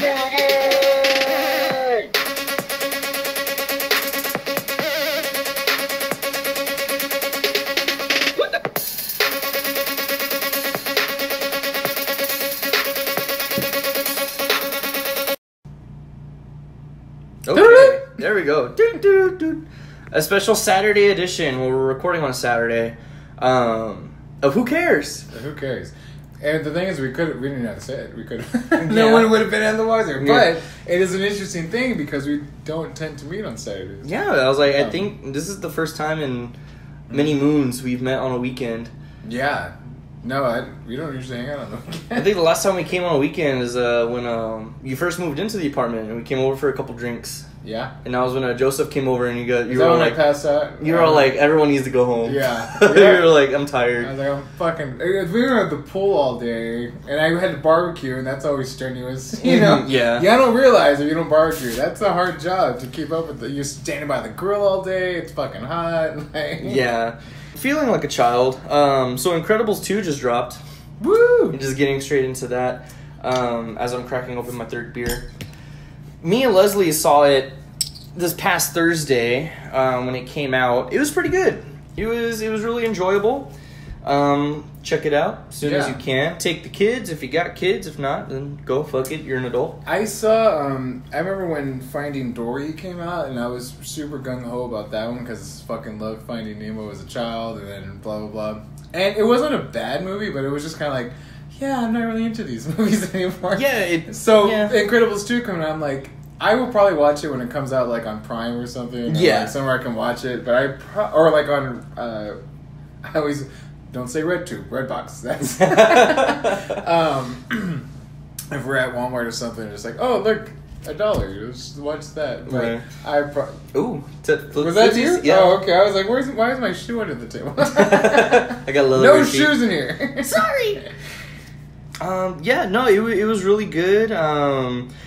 Okay, there we go. A special Saturday edition. Well, we're recording on a Saturday. Of Who Cares? Who cares? And the thing is, we didn't have to say it. We could. No one would have been the wiser. Yeah. But it is an interesting thing because we don't tend to meet on Saturdays. Yeah, I was like, I think this is the first time in many moons we've met on a weekend. Yeah. No, we don't usually hang out on the weekend. I think the last time we came on a weekend is when you first moved into the apartment and we came over for a couple drinks. Yeah. And that was when Joseph came over and you were all like, I passed out? You were all like, everyone needs to go home. Yeah. You were like, I'm tired. I was like, I'm fucking. We were at the pool all day, and I had to barbecue, and that's always strenuous. You know? Yeah. Yeah, I don't realize if you don't barbecue, that's a hard job to keep up with. You're standing by the grill all day. It's fucking hot. Like, yeah. Feeling like a child. So Incredibles 2 just dropped. Woo! Just getting straight into that. As I'm cracking open my third beer. Me and Leslie saw it this past Thursday when it came out. It was pretty good. It was really enjoyable. Check it out as soon as you can. Take the kids if you got kids. If not, then go fuck it. You're an adult. I saw. I remember when Finding Dory came out, and I was super gung ho about that one because fucking loved Finding Nemo as a child, and then blah blah blah. And it wasn't a bad movie, but it was just kind of like, yeah, I'm not really into these movies anymore. Yeah. Incredibles 2 coming out, I'm like, I will probably watch it when it comes out, like on Prime or something. Yeah. Like somewhere I can watch it, but or like on. I always don't say Redbox. That's if we're at Walmart or something, it's like, oh look, $1. Just watch that. Like, right. Ooh, was that you? Yeah. Oh, okay. I was like, why is my shoe under the table? I got a little. No shoes in here. Sorry. Yeah, no, it was really good.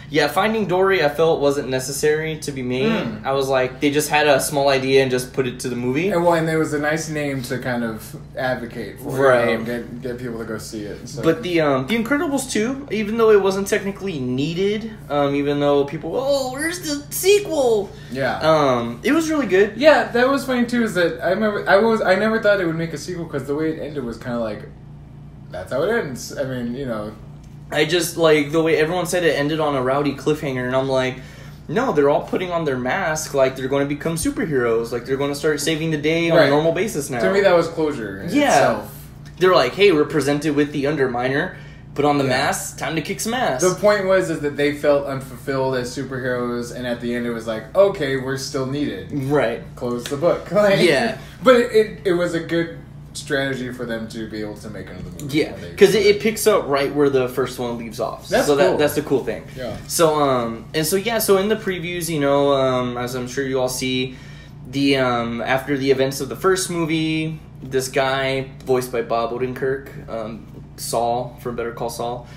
Yeah, Finding Dory I felt wasn't necessary to be made. I was like, they just had a small idea and just put it to the movie. And there was a nice name to kind of advocate for, right? Get people to go see it. So. But the Incredibles 2, even though it wasn't technically needed, even though people, where's the sequel? Yeah. It was really good. Yeah, that was funny too. Is that I never thought it would make a sequel because the way it ended was kind of like. That's how it ends. I mean, you know. I just, like, the way everyone said it ended on a rowdy cliffhanger, and I'm like, no, they're all putting on their mask like they're going to become superheroes. Like, they're going to start saving the day on a normal basis now. To me, that was closure itself. They're like, hey, we're presented with the Underminer, put on the mask, time to kick some ass. The point is that they felt unfulfilled as superheroes, and at the end it was like, okay, we're still needed. Right. Close the book. Like, yeah. But it was a good strategy for them to be able to make another movie. Yeah, because it picks up right where the first one leaves off. That's cool. That's the cool thing. Yeah. So so in the previews, you know, as I'm sure you all see, the after the events of the first movie, this guy voiced by Bob Odenkirk, Saul from Better Call Saul.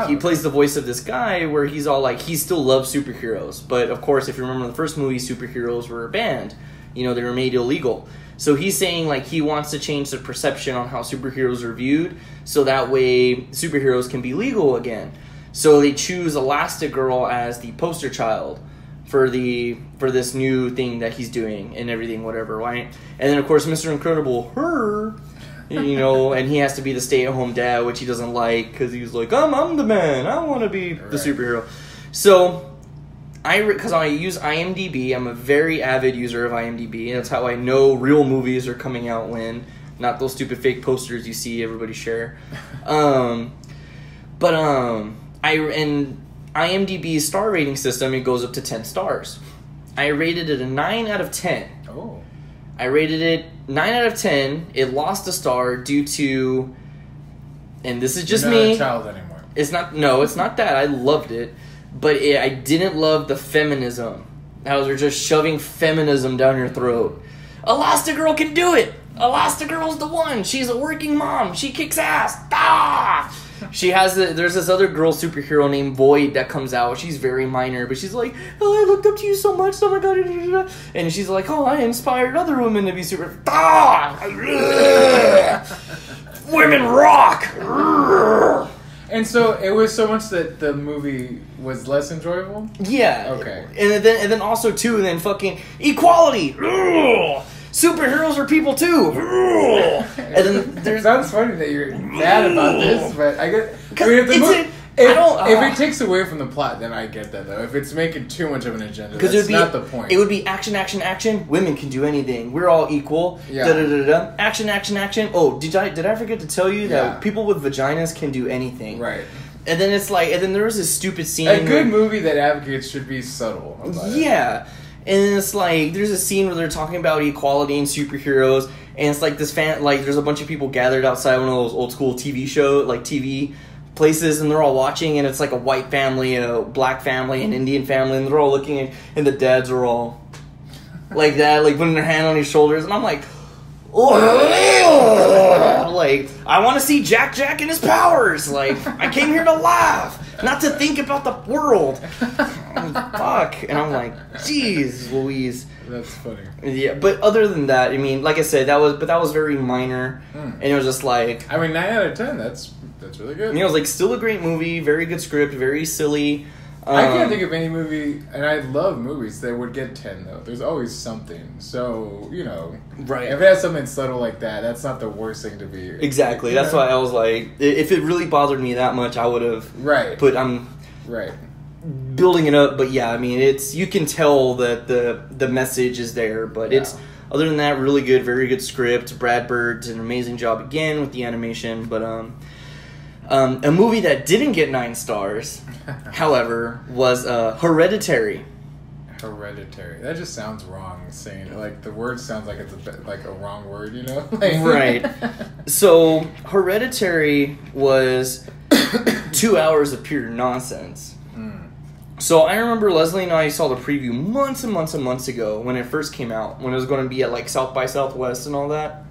He plays the voice of this guy where he's all like, he still loves superheroes, but of course, if you remember the first movie, superheroes were banned. You know, they were made illegal. So he's saying, like, he wants to change the perception on how superheroes are viewed, so that way superheroes can be legal again. So they choose Elastigirl as the poster child for this new thing that he's doing and everything, whatever, right? And then, of course, Mr. Incredible, you know, and he has to be the stay-at-home dad, which he doesn't like, because he's like, I'm the man, I want to be the superhero. So... because I use IMDb, I'm a very avid user of IMDb, and that's how I know real movies are coming out when, not those stupid fake posters you see everybody share. And IMDb's star rating system, it goes up to 10 stars. I rated it a 9 out of 10. Oh. I rated it 9 out of 10. It lost a star due to, and this is just You're me. not a child anymore. It's not that. I loved it. But I didn't love the feminism. How they're just shoving feminism down your throat. Elastigirl can do it. Elastigirl's the one. She's a working mom. She kicks ass. Ah! There's this other girl superhero named Void that comes out. She's very minor, but she's like, oh, I looked up to you so much. Oh my god. And she's like, oh, I inspired other women to be super. Ah! Women rock. And so it was so much that the movie was less enjoyable? Yeah. Okay. And then also, too, and then fucking equality! Ugh! Superheroes are people, too! Ugh! And then there's... It sounds funny that you're mad about this, but I get... I mean, if the movie... If it takes away from the plot, then I get that, though. If it's making too much of an agenda, that's not the point. It would be action, action, action. Women can do anything. We're all equal. Yeah. Da-da-da-da. Action, action, action. Oh, did I forget to tell you that people with vaginas can do anything? Right. And then it's like... And then there was this stupid scene... A good movie that advocates should be subtle about it. Yeah. And it's like... There's a scene where they're talking about equality and superheroes. And it's like this there's a bunch of people gathered outside one of those old school TV TV places, and they're all watching, and it's like a white family, a black family, an Indian family, and they're all looking, and the dads are all like that, like putting their hand on his shoulders, and I'm like, oh, like, I want to see Jack and his powers. Like, I came here to laugh, not to think about the world. Fuck. And I'm like, jeez Louise. That's funny. Yeah, but other than that, I mean, like I said, that was very minor, and it was just like... I mean, 9 out of 10, that's really good. You know, it was like still a great movie, very good script, very silly. I can't think of any movie, and I love movies that would get 10, though. There's always something. So, you know, right. If it has something subtle like that, that's not the worst thing to be. Exactly. That's why I was like, if it really bothered me that much, I would have put... Right. Building it up, but yeah, I mean, you can tell that the message is there, but it's, other than that, really good, very good script. Brad Bird did an amazing job again with the animation, but a movie that didn't get 9 stars, however, was Hereditary. Hereditary. That just sounds wrong saying it. Like, the word sounds like it's a wrong word, you know? Right. So, Hereditary was 2 hours of pure nonsense. So I remember Leslie and I saw the preview months and months and months ago when it first came out, when it was going to be at like South by Southwest and all that.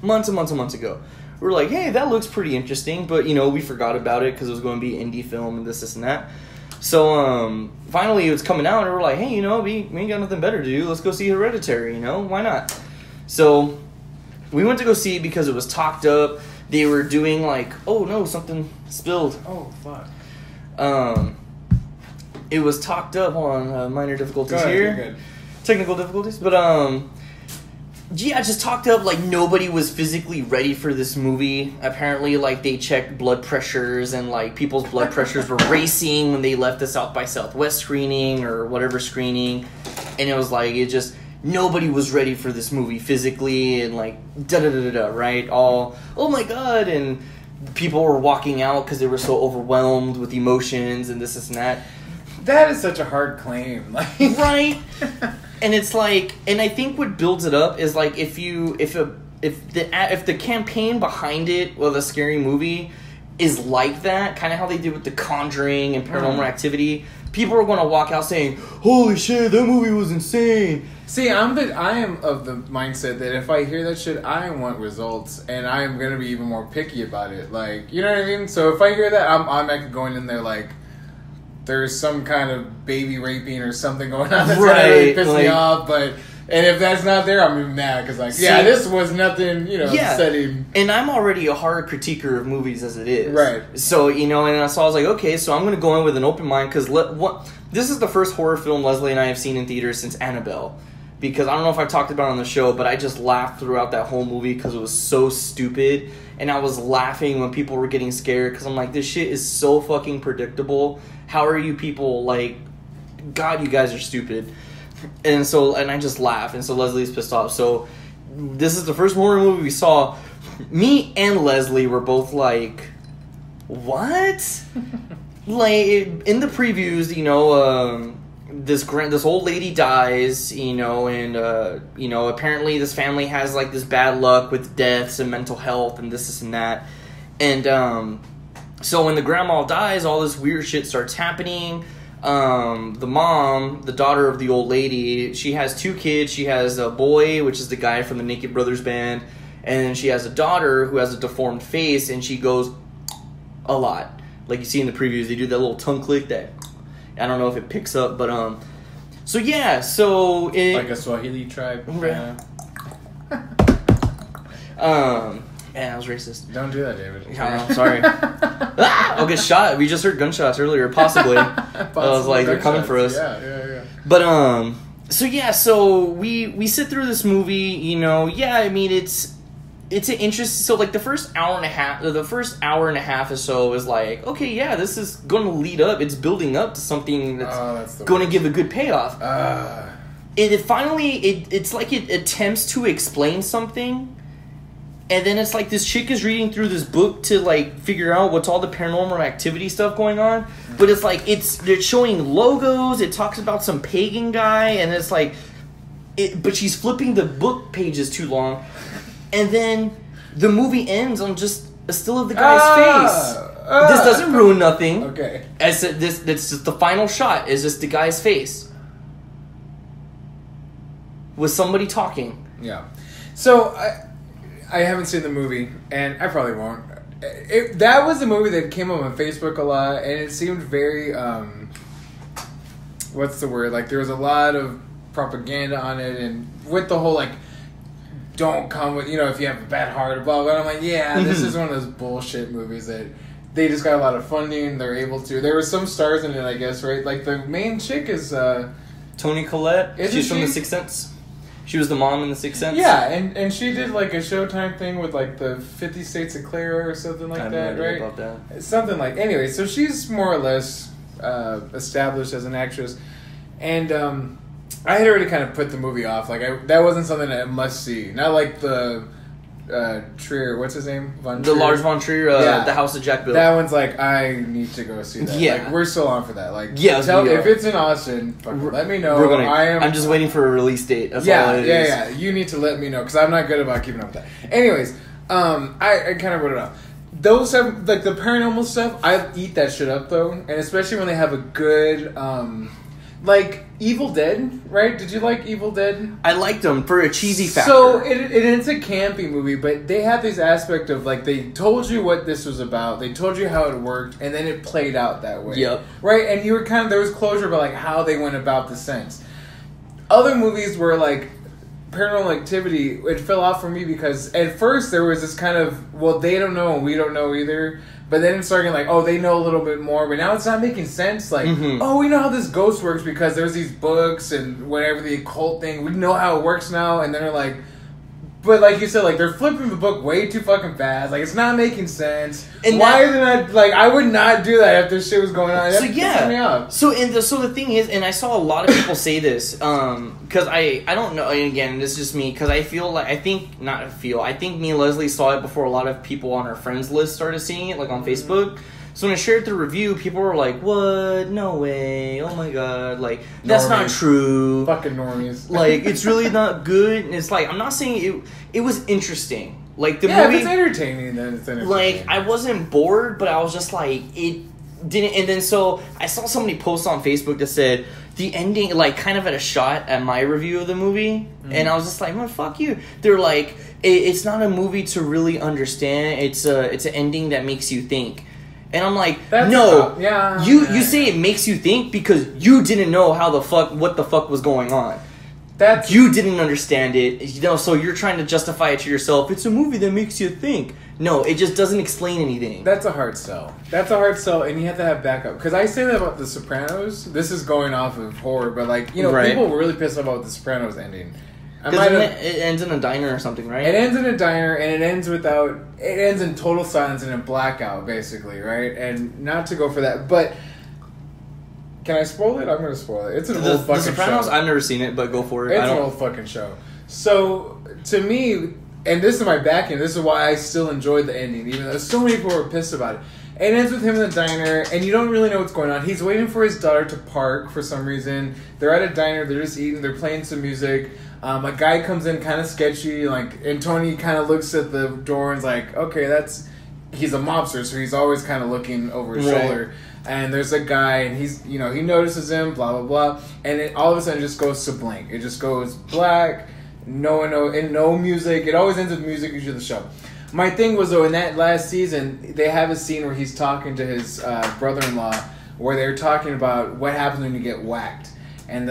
Months and months and months ago. We were like, hey, that looks pretty interesting, but, you know, we forgot about it because it was going to be indie film and this and that. So finally it was coming out, and we were like, hey, you know, we ain't got nothing better to do. Let's go see Hereditary, you know? Why not? So we went to go see it because it was talked up. They were doing like, oh no, something spilled. Oh, fuck. It was talked up. Hold on, minor difficulties here. You're good. Technical difficulties, but yeah, just talked up like nobody was physically ready for this movie. Apparently, like they checked blood pressures, and like people's blood pressures were racing when they left the South by Southwest screening or whatever screening, and it was like nobody was ready for this movie physically, and like right? All, oh my god, and people were walking out because they were so overwhelmed with emotions and this and that. That is such a hard claim. Right? And it's like, and I think what builds it up is like if the campaign behind it, well, the scary movie is like that, kind of how they did with The Conjuring and Paranormal Activity, people are going to walk out saying, holy shit, that movie was insane. See, I am of the mindset that if I hear that shit, I want results, and I am going to be even more picky about it. Like, you know what I mean? So if I hear that, I'm actually going in there like, there's some kind of baby raping or something going on that's going to really piss me off, and if that's not there, I'm even mad, because like, this was nothing, you know, setting. And I'm already a hard critiquer of movies as it is. Right. So, you know, and so I was like, okay, so I'm going to go in with an open mind, because this is the first horror film Leslie and I have seen in theaters since Annabelle. Because I don't know if I've talked about it on the show, but I just laughed throughout that whole movie because it was so stupid. And I was laughing when people were getting scared because I'm like, this shit is so fucking predictable. How are you people, like, God, you guys are stupid. And I just laugh. And so Leslie's pissed off. So this is the first horror movie we saw. Me and Leslie were both like, what? Like, in the previews, you know, this old lady dies, you know, and you know, apparently this family has like this bad luck with deaths and mental health and this and that, and so when the grandma dies, all this weird shit starts happening. The mom, the daughter of the old lady, she has 2 kids. She has a boy, which is the guy from the Naked Brothers band, and then she has a daughter who has a deformed face, and she goes a lot, like you see in the previews. They do that little tongue click that I don't know if it picks up, but so yeah, so it, like a Swahili tribe. Yeah, I was racist. Don't do that, David. Yeah, I'm sorry. I'll get shot. We just heard gunshots earlier, possibly. I was like, they're coming for us. Yeah. But so we sit through this movie. You know, yeah. I mean, it's an interesting. So like the first hour and a half or so is like, okay, yeah, this is going to lead up. It's building up to something that's going to give a good payoff. It's like it attempts to explain something. And then it's like this chick is reading through this book to like figure out what's all the paranormal activity stuff going on. But it's like they're showing logos. It talks about some pagan guy, and it's like, but she's flipping the book pages too long, and then the movie ends on just a still of the guy's face. This doesn't ruin nothing. Okay. That's just the final shot. Is just the guy's face with somebody talking. Yeah. So I haven't seen the movie, and I probably won't. That was a movie that came up on Facebook a lot, and it seemed very, what's the word? Like, there was a lot of propaganda on it, and with the whole, like, don't come with, if you have a bad heart, or blah, blah. I'm like, yeah, this is one of those bullshit movies that they just got a lot of funding, they're able to. There were some stars in it, I guess, right? Like, the main chick is, Toni Collette. She's from The Sixth Sense. She was the mom in The Sixth Sense? Yeah, and she did like a Showtime thing with like the 50 States of Clara or something like that, right? About that. Something like... Anyway, so she's more or less established as an actress. And I had already kind of put the movie off. Like, that wasn't something that I must see. Not like the Trier... What's his name? Lars von Trier, The House of Jack built. That one's like, I need to go see that. Yeah. Like, we're still on for that. Like, yeah, if it's in Austin, let me know. I'm just waiting for a release date. That's all it is. Yeah. You need to let me know, because I'm not good about keeping up with that. Anyways, I kind of wrote it off. Those have, like, the paranormal stuff, I eat that shit up, though. And especially when they have a good, like, Evil Dead, right? Did you like Evil Dead? I liked them for a cheesy factor. So, it's a campy movie, but they have this aspect of, like, they told you what this was about, they told you how it worked, and then it played out that way. Yep. Right? And you were kind of, there was closure about, like, how they went about the sense. Other movies were, like, Paranormal Activity, it fell off for me because at first there was this kind of, well, they don't know and we don't know either. But then it's starting like, oh, they know a little bit more. But now it's not making sense. Like, oh, we know how this ghost works because there's these books and whatever, the occult thing. We know how it works now. And then they're like... But like you said, like, they're flipping the book way too fucking fast. Like, it's not making sense. And why is it not... Like, I would not do that if this shit was going on. So, yeah. So the thing is, and I saw a lot of people say this, because I don't know, and again, this is just me, because I think me and Leslie saw it before a lot of people on our friends list started seeing it, like, on Facebook. So when I shared the review, people were like, what? No way. Oh my god. Like, that's not true. Fucking normies. Like, it's really not good. And it's like, I'm not saying it was interesting. Like, the movie... Yeah, if it's entertaining, then it's entertaining. Like, I wasn't bored, but I was just like, it didn't... And then so, I saw somebody post on Facebook that said, the ending, like, kind of at a shot at my review of the movie. And I was just like, well, fuck you. They're like, it's not a movie to really understand. It's an ending that makes you think. And I'm like, you say it makes you think because you didn't know what the fuck was going on. You didn't understand it, so you're trying to justify it to yourself. It's a movie that makes you think. No, it just doesn't explain anything. That's a hard sell. And you have to have backup. Because I say that about The Sopranos. This is going off of horror, but like, people were really pissed off about The Sopranos ending. Because it ends in a diner or something, right? It ends in a diner, and it ends in total silence and a blackout, basically, right? And not to go for that, but can I spoil it? I'm going to spoil it. It's an old fucking show. The Sopranos, I've never seen it, but go for it. It's an old fucking show. So, to me, and this is my back end, this is why I still enjoyed the ending, even though so many people were pissed about it. It ends with him in the diner, and you don't really know what's going on. He's waiting for his daughter to park for some reason. They're at a diner, they're just eating, they're playing some music. A guy comes in kind of sketchy, like, and Tony kind of looks at the door and is like, okay, he's a mobster, so he's always kind of looking over his shoulder. And there's a guy, and he's, he notices him, blah, blah, blah. And it all of a sudden just goes to blank. It just goes black, no one knows, and no music. It always ends with music usually the show. My thing was, though, in that last season, they have a scene where he's talking to his brother-in-law, where they're talking about what happens when you get whacked. And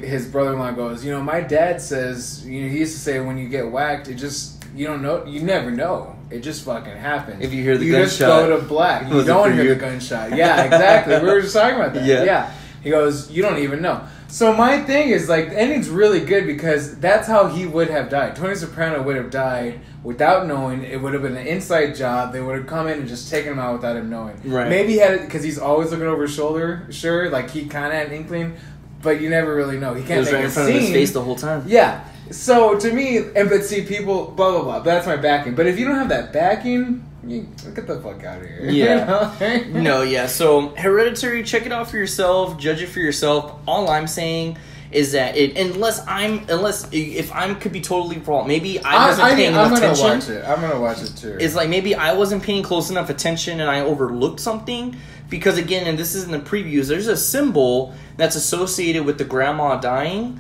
his brother-in-law goes, my dad says, he used to say when you get whacked, it just, you don't know, you never know. it just fucking happens. If you hear the gunshot, you just go to black. You don't hear the gunshot. Yeah, exactly. We were just talking about that. Yeah. He goes, you don't even know. So my thing is, like, the ending's really good because that's how he would have died. Tony Soprano would have died without knowing. It would have been an inside job. They would have come in and just taken him out without him knowing. Right. Maybe he had it because he's always looking over his shoulder. Sure, like he kind of had an inkling, but you never really know. He can't. It was right in front of his face the whole time. Yeah. So to me, but see, people, blah blah blah. That's my backing. But if you don't have that backing, get the fuck out of here. Yeah. You know? No. Yeah. So Hereditary, check it out for yourself. Judge it for yourself. All I'm saying is that unless if I could be totally wrong, maybe I wasn't paying enough attention. I'm gonna watch it too. It's like maybe I wasn't paying close enough attention and I overlooked something because again, and this is in the previews, there's a symbol that's associated with the grandma dying,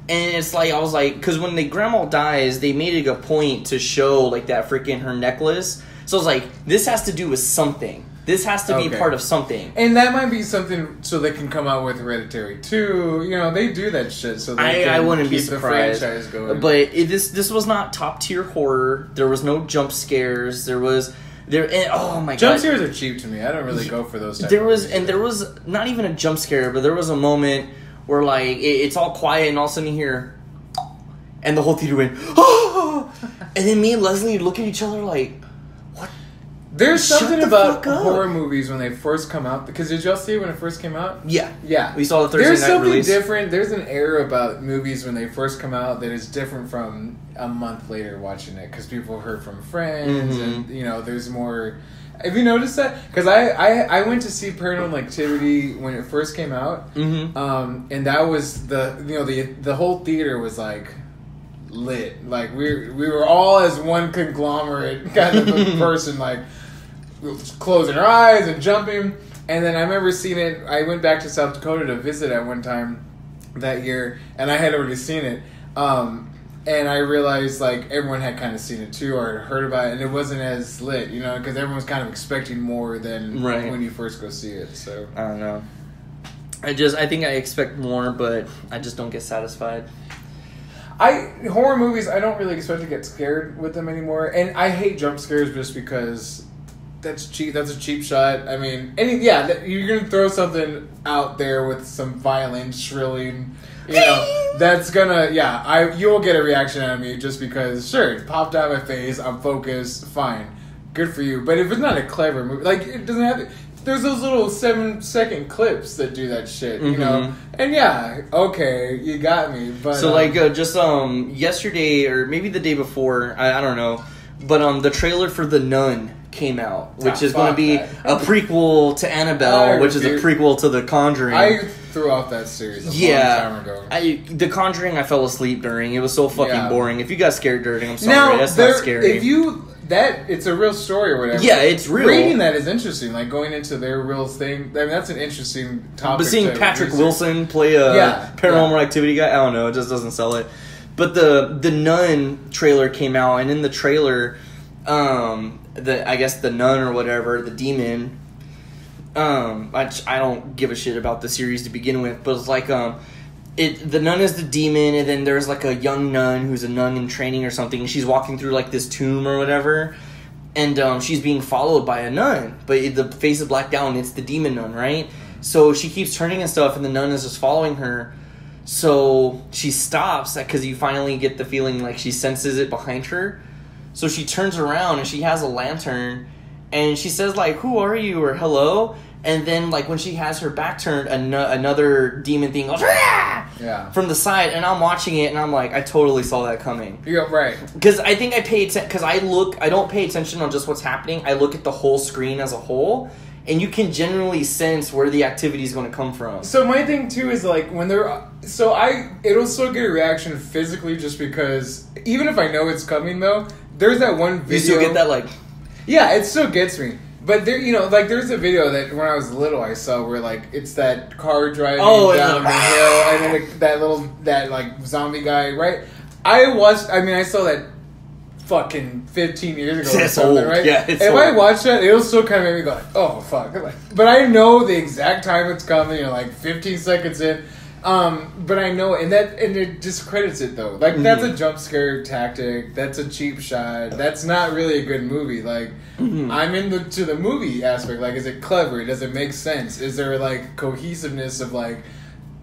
and it's like I was like, because when the grandma dies, they made it a point to show like that freaking her necklace. So I was like, this has to do with something. This has to be part of something. And that might be something so they can come out with Hereditary 2. You know, they do that shit so they I wouldn't keep be surprised. The franchise going. But this was not top tier horror. There was no jump scares. Oh my god. Jump scares are cheap to me. I don't really go for those types there was not even a jump scare, but there was a moment where like it's all quiet and all of a sudden you hear and the whole theater went, oh! And then me and Leslie look at each other like, there's something about horror movies when they first come out. Because did y'all see it when it first came out? Yeah. Yeah. We saw the Thursday night release. There's something different. There's an era about movies when they first come out that is different from a month later watching it. Because people heard from friends and, you know, there's more... Have you noticed that? Because I went to see Paranormal Activity when it first came out. And that was the whole theater was like... lit. Like we were all as one conglomerate kind of a person, like closing our eyes and jumping. And then I remember seeing it. I went back to South Dakota to visit at one time that year, and I had already seen it. And I realized like everyone had kind of seen it too or had heard about it, and it wasn't as lit, you know, because everyone was kind of expecting more than when you first go see it. So I don't know. I think I expect more, but I just don't get satisfied. Horror movies, I don't really expect to get scared with them anymore, and I hate jump scares just because that's cheap. That's a cheap shot. I mean, you're gonna throw something out there with some violent shrilling, you know, that's gonna you'll get a reaction out of me just because. Sure, it popped out of my face. I'm focused. Fine, good for you. But if it's not a clever movie, like it doesn't have to. There's those little 7-second clips that do that shit, you know? And you got me. But so, just yesterday, or maybe the day before, I don't know, but the trailer for The Nun came out, which is going to be a prequel to Annabelle, which is a prequel to The Conjuring. I threw off that series a long time ago. The Conjuring I fell asleep during. It was so fucking boring. If you got scared during, I'm sorry, that's not scary. It's a real story or whatever. Yeah, it's real. Reading that is interesting, like going into their real thing. I mean, that's an interesting topic. But seeing Patrick Wilson play a Paranormal Activity guy, I don't know, it just doesn't sell it. But the Nun trailer came out, and in the trailer, I guess the nun or whatever, the demon. I don't give a shit about the series to begin with, but it's like the nun is the demon, and then there's like a young nun who's a nun in training or something, and she's walking through like this tomb or whatever, and she's being followed by a nun, but the face is blacked out and it's the demon nun, right? So she keeps turning and stuff, and the nun is just following her. So she stops because you finally get the feeling like she senses it behind her. So she turns around and she has a lantern, and she says like, "Who are you?" or "Hello." And then, like, when she has her back turned, another demon thing goes from the side, and I'm watching it, and I'm like, I totally saw that coming. Yeah, right. Because I think I pay attention, because I don't pay attention on just what's happening. I look at the whole screen as a whole, and you can generally sense where the activity is going to come from. So my thing too is like when they're it'll still get a reaction physically just because even if I know it's coming though, there's that one video. You still get that like, yeah, it still gets me. But there, you know, like there's a video that when I was little I saw where like it's that car driving down the hill and then that like zombie guy, right? I saw that fucking 15 years ago or something, old. Right? Yeah, it's if old. I watch that, it'll still kind of make me go like, oh fuck. But I know the exact time it's coming, you know, like 15 seconds in. But I know, and it discredits it though. Like that's a jump scare tactic. That's a cheap shot. That's not really a good movie. Like I'm into the movie aspect. Like, is it clever? Does it make sense? Is there like cohesiveness of like,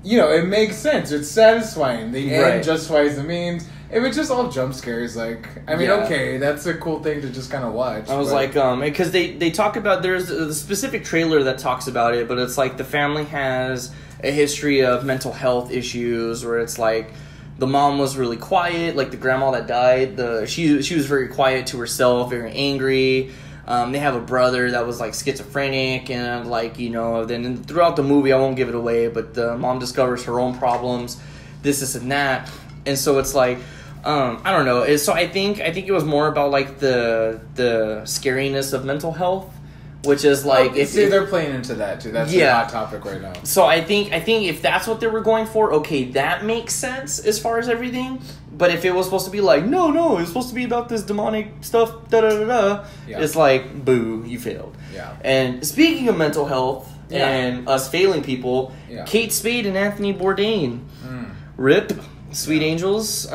it makes sense. It's satisfying. The end justifies the means. If it's just all jump scares, like, I mean, okay, that's a cool thing to just kind of watch. I was like, because they talk about, there's a specific trailer that talks about it, but it's like the family has a history of mental health issues, where it's like the mom was really quiet, like the grandma that died, she was very quiet to herself, very angry. They have a brother that was like schizophrenic, and like, then throughout the movie, I won't give it away, but the mom discovers her own problems, this and that, and so it's like, I don't know. So I think it was more about like the scariness of mental health, which is like they're playing into that too. That's a hot topic right now. So I think if that's what they were going for, okay, that makes sense as far as everything. But if it was supposed to be like no, it's supposed to be about this demonic stuff, it's like, boo, you failed. Yeah. And speaking of mental health and us failing people, Kate Spade and Anthony Bourdain, rip. Sweet Angels.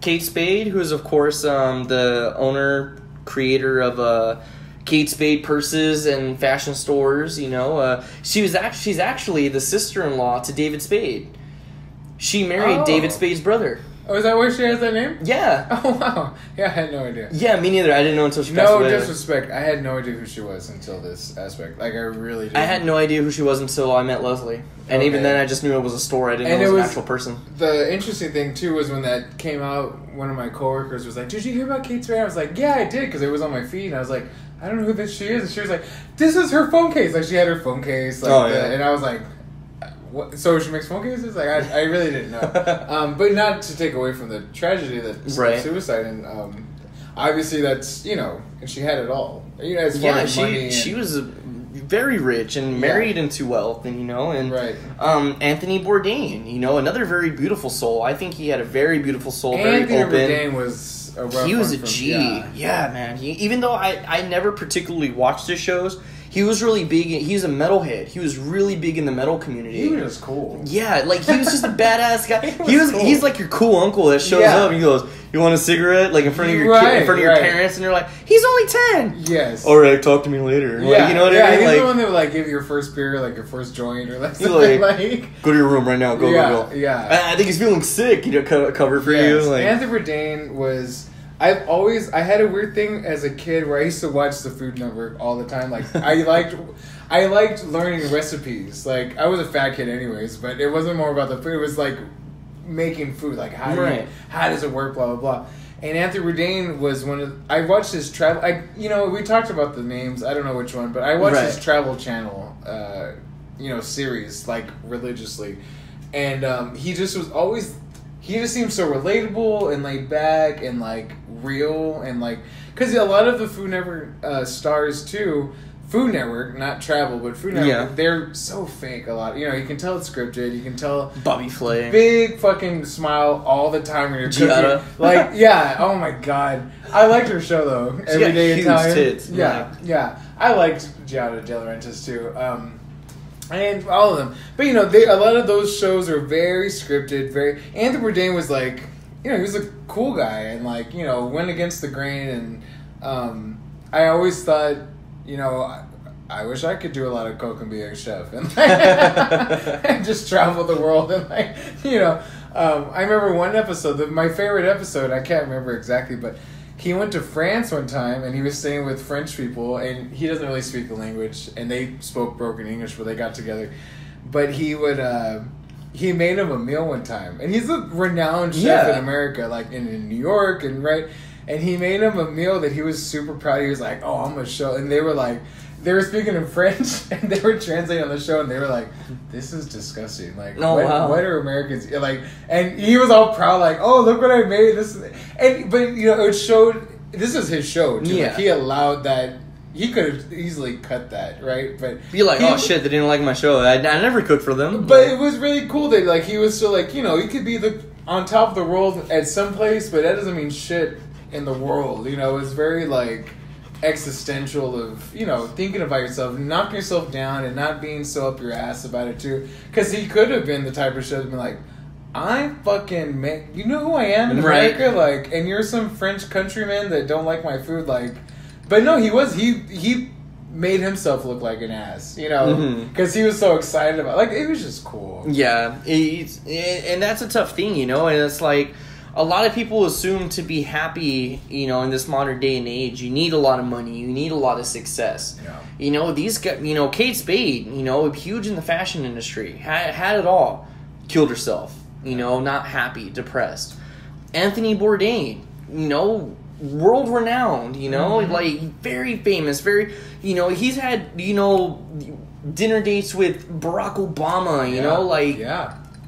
Kate Spade, who is of course the owner, creator of Kate Spade purses and fashion stores. She's actually the sister-in-law to David Spade. She married David Spade's brother. Oh, is that why she has that name? Yeah. Oh, wow. Yeah, I had no idea. Yeah, me neither. I didn't know until she passed away. No disrespect. I had no idea who she was until this aspect. Like, I really didn't. I had no idea who she was until I met Leslie. And even then, I just knew it was a store. I didn't know it was an actual person. The interesting thing, too, was when that came out, one of my coworkers was like, did you hear about Kate Spade? I was like, yeah, I did, because it was on my feed. And I was like, I don't know who she is. And she was like, this is her phone case. Like, she had her phone case. Like, and I was like, what? So she makes phone cases? Like, I really didn't know. But not to take away from the tragedy that's suicide. And obviously that's, and she had it all. As far as money she was very rich and married into wealth, and Anthony Bourdain, another very beautiful soul. I think he had a very beautiful soul, very open. Anthony Bourdain was he was a G. Yeah, man. Even though I never particularly watched his shows, he was really big. He's a metalhead. He was really big in the metal community. He was just cool. Yeah, like he was just a badass guy. He's like your cool uncle that shows up and he goes, "You want a cigarette?" Like in front of your kid, in front of your parents, and you're like, "He's only 10." Yes. All right, talk to me later. Yeah, like, you know what I mean? He's like, the one that would like give you your first beer, like your first joint, or like something like. Go to your room right now. Go. Yeah. I think he's feeling sick. Cover for you. Like Anthony Bourdain was. I had a weird thing as a kid where I used to watch the Food Network all the time. Like I liked learning recipes. Like I was a fat kid anyways, but it wasn't more about the food. It was like making food. Like how does it work? Blah blah blah. And Anthony Bourdain was one of. I watched his travel. We talked about the names. I don't know which one, but I watched his Travel Channel, series like religiously, and he just was always. He just seemed so relatable and laid back and like real and like because a lot of the Food Network stars too. Food Network, not Travel, but Food Network, they're so fake a lot. You can tell it's scripted. You can tell Bobby Flay. Big fucking smile all the time when you're cooking. Like, oh my God. I liked her show though. Everyday Italian. Tits. Yeah. I liked Giada De Laurentiis too. And all of them. But a lot of those shows are very scripted, Anthony Bourdain was like, he was a cool guy and like, went against the grain and I always thought I wish I could do a lot of coke and be a chef and, and just travel the world and like, I remember one episode, my favorite episode, I can't remember exactly, but he went to France one time and he was staying with French people and he doesn't really speak the language and they spoke broken English but they got together. But he would, he made him a meal one time and he's a renowned chef in America, like in New York and he made him a meal that he was super proud of. He was like, oh, I'm going to show. And they were speaking in French and they were translating on the show and they were like, this is disgusting. Like, what are Americans like? And he was all proud, like, oh, look what I made. But it showed, this is his show too. Yeah. Like, he allowed that. He could have easily cut that, right? But be like, oh shit, they didn't like my show. I never cooked for them. But it was really cool that like he was still like, he could be on top of the world at some place, but that doesn't mean shit in the world. It's very like existential of, you know, thinking about yourself, knocking yourself down, and not being so up your ass about it too. Because he could have been the type of shit to be like, I fucking you know who I am in America, like, and you're some French countryman that don't like my food, like. But no, he made himself look like an ass, you know, because he was so excited about, like, it was just cool. Yeah, and that's a tough thing, you know, and it's like a lot of people assume to be happy, you know, in this modern day and age, you need a lot of money, you need a lot of success. Yeah. You know, these guys, you know, Kate Spade, you know, huge in the fashion industry, had it all, killed herself, you know, not happy, depressed. Anthony Bourdain, you know, world renowned, you know, like very famous, very, you know, he's had, you know, dinner dates with Barack Obama, you know, like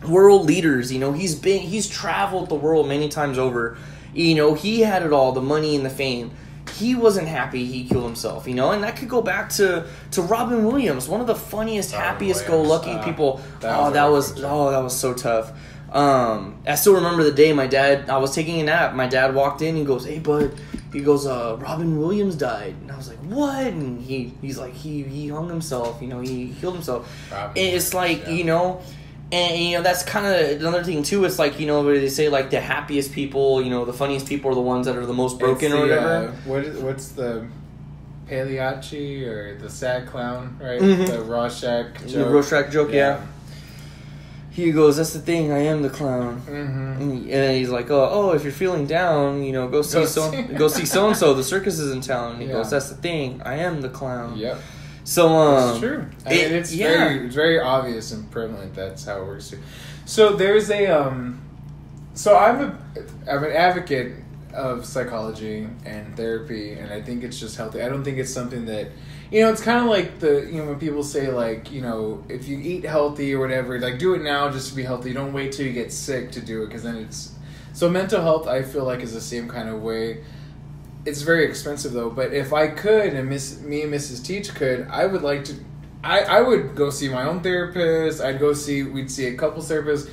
world leaders, you know, he's traveled the world many times over, you know, he had it all, the money and the fame. He wasn't happy, he killed himself, you know, and that could go back to Robin Williams, one of the funniest, happiest go lucky people. That was so tough. I still remember the day I was taking a nap. My dad walked in. He goes, "Hey, bud." He goes, "Robin Williams died." And I was like, "What?" And he's like, he hung himself. You know, he killed himself. And it's like, you know, and you know that's kind of another thing too. It's like, you know, where they say like the happiest people, you know, the funniest people are the ones that are the most broken or whatever. What's the Pagliacci or the sad clown, right? The Rorschach joke. The Rorschach joke, yeah. He goes, "That's the thing, I am the clown." And he's like, oh, if you're feeling down, you know, go see so-and-so, the circus is in town. And he goes, "That's the thing, I am the clown." Yep. So, it's true. I mean, it's very obvious and prevalent. That's how it works too. So there's so I'm an advocate of psychology and therapy, and I think it's just healthy. I don't think it's something that, you know, it's kind of like when people say, like, you know, if you eat healthy or whatever, like, do it now just to be healthy. Don't wait till you get sick to do it, because then so mental health, I feel like, is the same kind of way. It's very expensive though, but if I could, and me and Mrs. Teach could, I would like to, I would go see my own therapist. We'd see a couples therapist.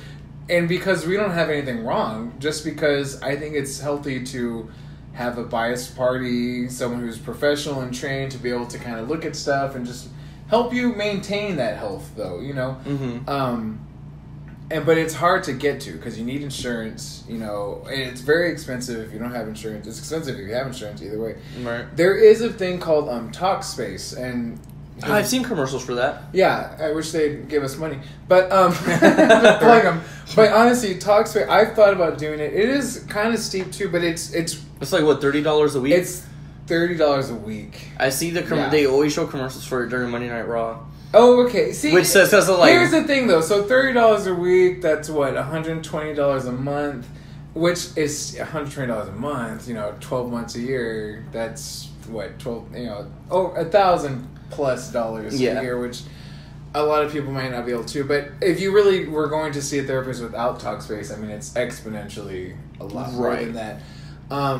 And because we don't have anything wrong, just because I think it's healthy to have a biased party, someone who's professional and trained to be able to kind of look at stuff and just help you maintain that health, though, you know? But it's hard to get to because you need insurance, you know, and it's very expensive if you don't have insurance. It's expensive if you have insurance, either way. Right. There is a thing called Talkspace, and I've seen commercials for that. Yeah, I wish they'd give us money, but plug them. But honestly, Talkspace, I've thought about doing it. It is kind of steep too, but it's like what, $30 a week. It's $30 a week. I see they always show commercials for it during Monday Night Raw. Oh, okay. See, which says like, here's the thing though. So $30 a week, that's what, $120 a month, which is $120 a month. You know, 12 months a year. That's what, 12. You know, $1,000+ a year, which a lot of people might not be able to. But if you really were going to see a therapist without Talkspace, I mean, it's exponentially a lot more than that. I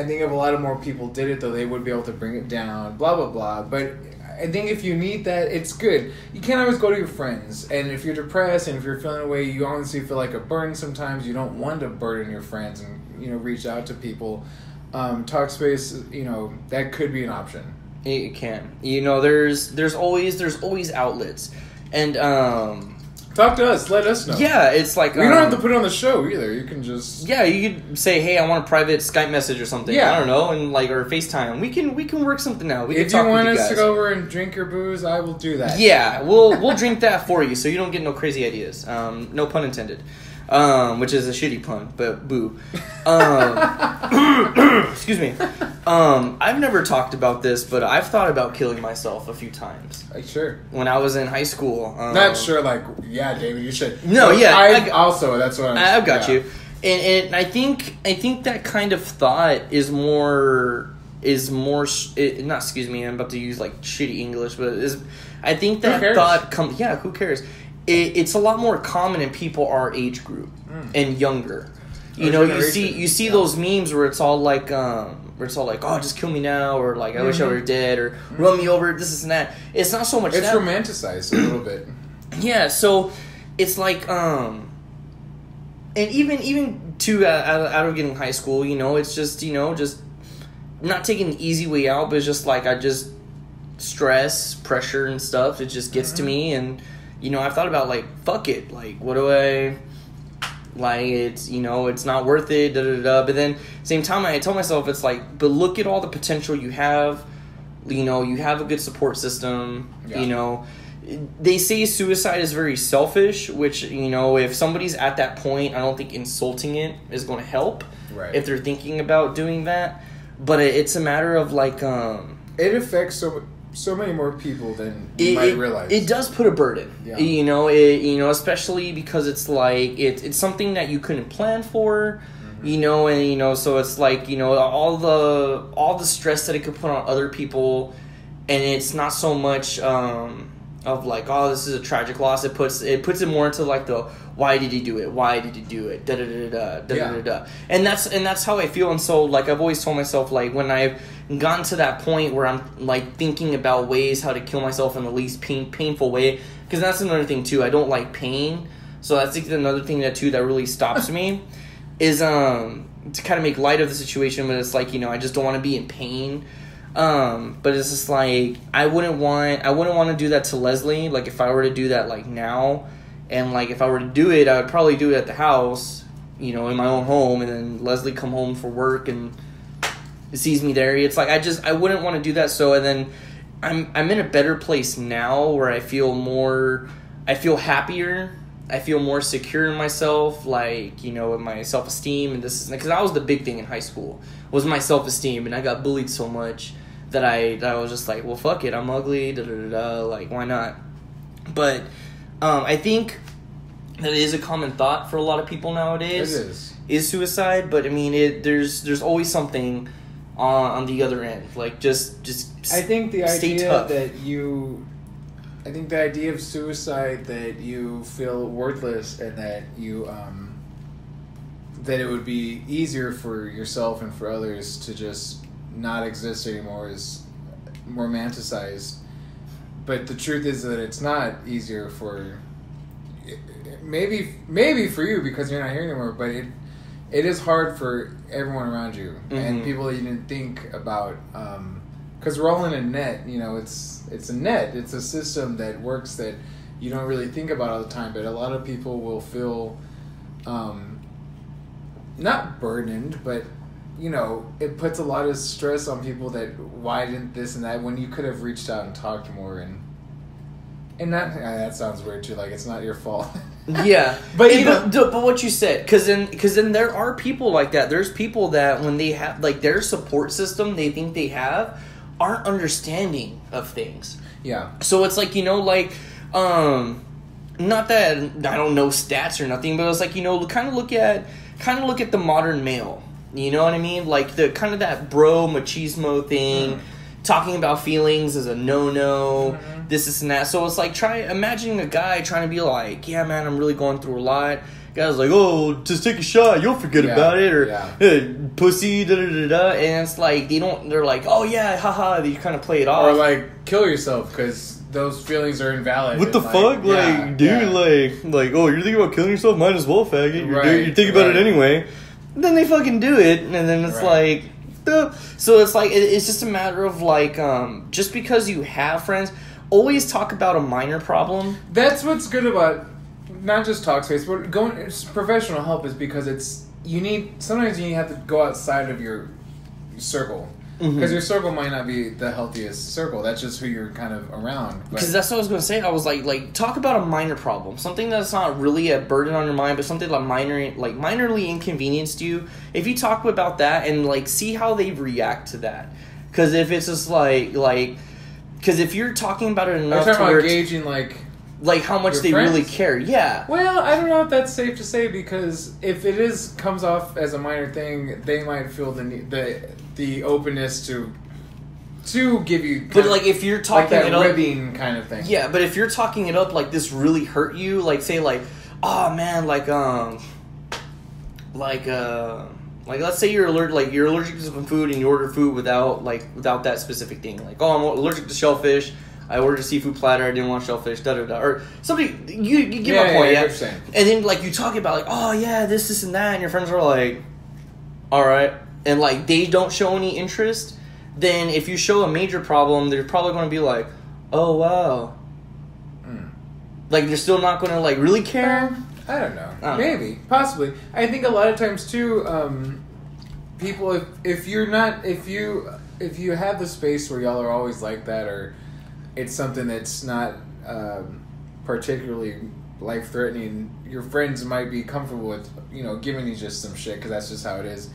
think if a lot of more people did it, though, they would be able to bring it down, blah, blah, blah. But I think if you need that, it's good. You can't always go to your friends. And if you're depressed and if you're feeling away, you honestly feel like a burden sometimes. You don't want to burden your friends and, you know, reach out to people. Talkspace, you know, that could be an option. It can. You know, there's always outlets. And talk to us. Let us know. Yeah, it's like... you don't have to put it on the show either. You can just... Yeah, you could say, hey, I want a private Skype message or something. Yeah. I don't know, and like, or FaceTime. We can work something out. We can talk with you guys. If you want us to go over and drink your booze, I will do that. Yeah, we'll drink that for you so you don't get no crazy ideas. No pun intended. Which is a shitty pun, but boo. Excuse me. I've never talked about this, but I've thought about killing myself a few times. Sure. When I was in high school. Not sure, like, yeah, David, you should. No, yeah. That's what I've got you. And I think that kind of thought is more not, excuse me, I'm about to use like shitty English, but I think that thought who cares? It's a lot more common in people our age group and younger. You know, you see those memes where it's all like, oh, just kill me now, or like, I wish I were dead, or run me over, this and that. It's not so much. It's romanticized a little bit. Yeah, so it's like, and even to out of getting high school, you know, it's just, you know, just not taking the easy way out, but it's just like I just stress, pressure, and stuff. It just gets to me, and you know, I've thought about like, fuck it, like, what do I like? It's, you know, it's not worth it. Da da da. But then, same time, I tell myself it's like, but look at all the potential you have. You know, you have a good support system. Yeah. You know, they say suicide is very selfish, which, you know, if somebody's at that point, I don't think insulting it is going to help. Right. If they're thinking about doing that. But it's a matter of like it affects so many more people than you might realize. It does put a burden. Yeah. You know, especially because it's like it's something that you couldn't plan for. You know, and you know, so it's like, you know, all the stress that it could put on other people, and it's not so much of like, oh, this is a tragic loss. It puts it more into like the, why did he do it? Why did he do it? Da da da da da da da. And that's how I feel. And so like I've always told myself, like when I've gotten to that point where I'm like thinking about ways how to kill myself in the least painful way, because that's another thing too. I don't like pain, so that's another thing that really stops me. Is to kind of make light of the situation, but it's like, you know, I just don't want to be in pain. But it's just like I wouldn't want to do that to Leslie. Like if I were to do that like now, and like if I were to do it, I would probably do it at the house, you know, in my own home, and then Leslie come home for work and sees me there. It's like I wouldn't want to do that. So and then I'm in a better place now where I feel happier. I feel more secure in myself, like, you know, with my self-esteem, and this is because that was the big thing in high school, was my self-esteem, and I got bullied so much that I was just like, well, fuck it, I'm ugly, da da da da, like, why not? But I think that it is a common thought for a lot of people nowadays. It is suicide, but I mean, there's always something on the other end, like just. I think the stay idea tough. I think the idea of suicide, that you feel worthless and that you that it would be easier for yourself and for others to just not exist anymore, is romanticized. But the truth is that it's not easier for maybe for you because you're not here anymore, but it is hard for everyone around you and people that you didn't think about. Because we're all in a net, you know, it's a net. It's a system that works that you don't really think about all the time. But a lot of people will feel not burdened, but, you know, it puts a lot of stress on people that, why didn't this and that, when you could have reached out and talked more. And that sounds weird too, like it's not your fault. Yeah, but what you said, because then there are people like that. There's people that when they have like their support system they think they have, aren't understanding of things. Yeah. So it's like, you know, like, not that I don't know stats or nothing, but it's like, you know, kind of look at the modern male. You know what I mean? Like the kind of that bro machismo thing, talking about feelings is a no-no, this and that. So it's like imagining a guy trying to be like, yeah, man, I'm really going through a lot. Guys like, oh, just take a shot, you'll forget about it, or hey, pussy, da da da da. And it's like they're like, oh yeah, haha. You kind of play it off, or like kill yourself because those feelings are invalid. What the fuck, like, dude, like, oh, you're thinking about killing yourself? Might as well, faggot. You're thinking about it anyway. Then they fucking do it, and then it's like, duh. So it's like it's just a matter of like, just because you have friends, always talk about a minor problem. That's what's good about. Not just talk space, but professional help is because sometimes you have to go outside of your circle. Because your circle might not be the healthiest circle. That's just who you're kind of around. Because that's what I was going to say. I was like, talk about a minor problem. Something that's not really a burden on your mind, but something like minorly inconvenienced you. If you talk about that and like see how they react to that. Because if it's just because if you're talking about it enough to where gauging like how much they really care, yeah. Well, I don't know if that's safe to say, because if it comes off as a minor thing, they might feel the openness to give you. But like if you're talking like that it up, ribbing kind of thing. Yeah, but if you're talking it up like this really hurt you, like say like, oh man, like let's say you're allergic to some food and you order food without that specific thing, like, oh, I'm allergic to shellfish. I ordered a seafood platter. I didn't want shellfish. Da da da. Or something. You get my point, yeah. And then like you talk about like, oh yeah, this and that, and your friends are like, all right, and like they don't show any interest, then if you show a major problem, they're probably going to be like, oh wow. Like they're still not going to like really care. I don't know. Maybe, possibly. I think a lot of times too, people if you have the space where y'all are always like that, or it's something that's not particularly life-threatening, your friends might be comfortable with, giving you just some shit because that's just how it is.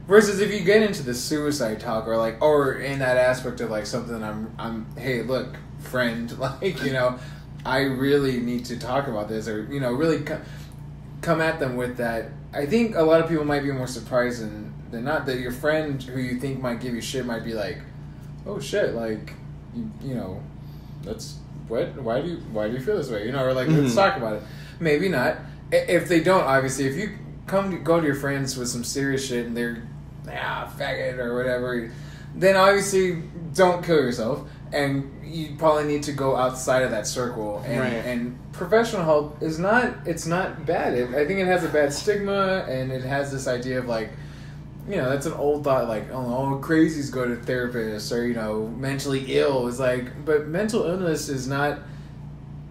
Versus if you get into the suicide talk or in that aspect of like something I'm hey, look, friend, like, I really need to talk about this, or, really come at them with that. I think a lot of people might be more surprised than not that your friend who you think might give you shit might be like, oh shit, like, that's what, why do you feel this way? Or like, let's talk about it. Maybe not. If they don't, obviously, if you go to your friends with some serious shit and they're, faggot or whatever, then obviously don't kill yourself. And you probably need to go outside of that circle. And professional help it's not bad. I think it has a bad stigma, and it has this idea of like, that's an old thought, like, oh, crazies go to therapists, or, mentally ill is like, but mental illness is not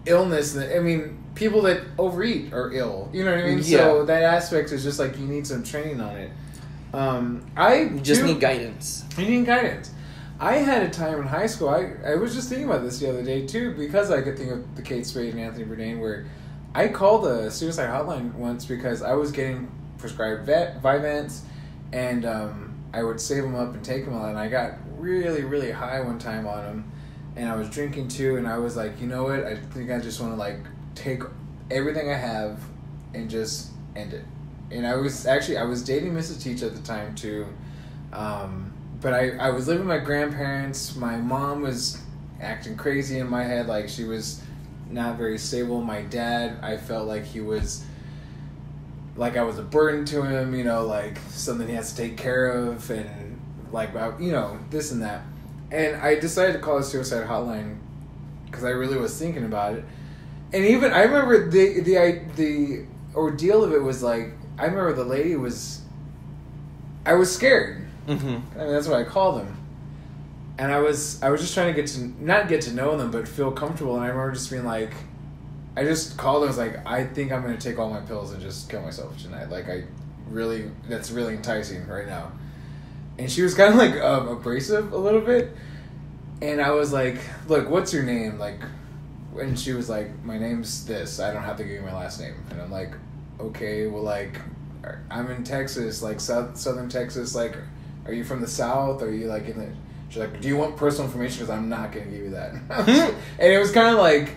illness. I mean, people that overeat are ill. You know what I mean? Yeah. So that aspect is just like, you need some training on it. You just need guidance. You need guidance. I had a time in high school, I was just thinking about this the other day too, because I could think of the Kate Spade and Anthony Bourdain, where I called a suicide hotline once because I was getting prescribed Vyvanse, and I would save them up and take them all, and I got really, really high one time on them, and I was drinking too, and I was like, you know what, I think I just want to like take everything I have and just end it. And I was dating Mrs. Teach at the time too, but I was living with my grandparents. My mom was acting crazy in my head, like she was not very stable. My dad, I felt like he was, like I was a burden to him, like something he has to take care of, and like, this and that. And I decided to call a suicide hotline because I really was thinking about it. And even, I remember the ordeal of it was like, I remember the lady I was scared. Mm-hmm. I mean, that's why I called them. And I was just trying to not get to know them, but feel comfortable. And I remember just being like, I just called them. I was like, I think I'm going to take all my pills and just kill myself tonight. Like, that's really enticing right now. And she was kind of like abrasive a little bit. And I was like, look, what's your name? Like, and she was like, my name's this. I don't have to give you my last name. And I'm like, okay, well, like, I'm in Texas, like southern Texas. Like, are you from the South? Are you like in the... She's like, do you want personal information? Because I'm not going to give you that. And it was kind of like,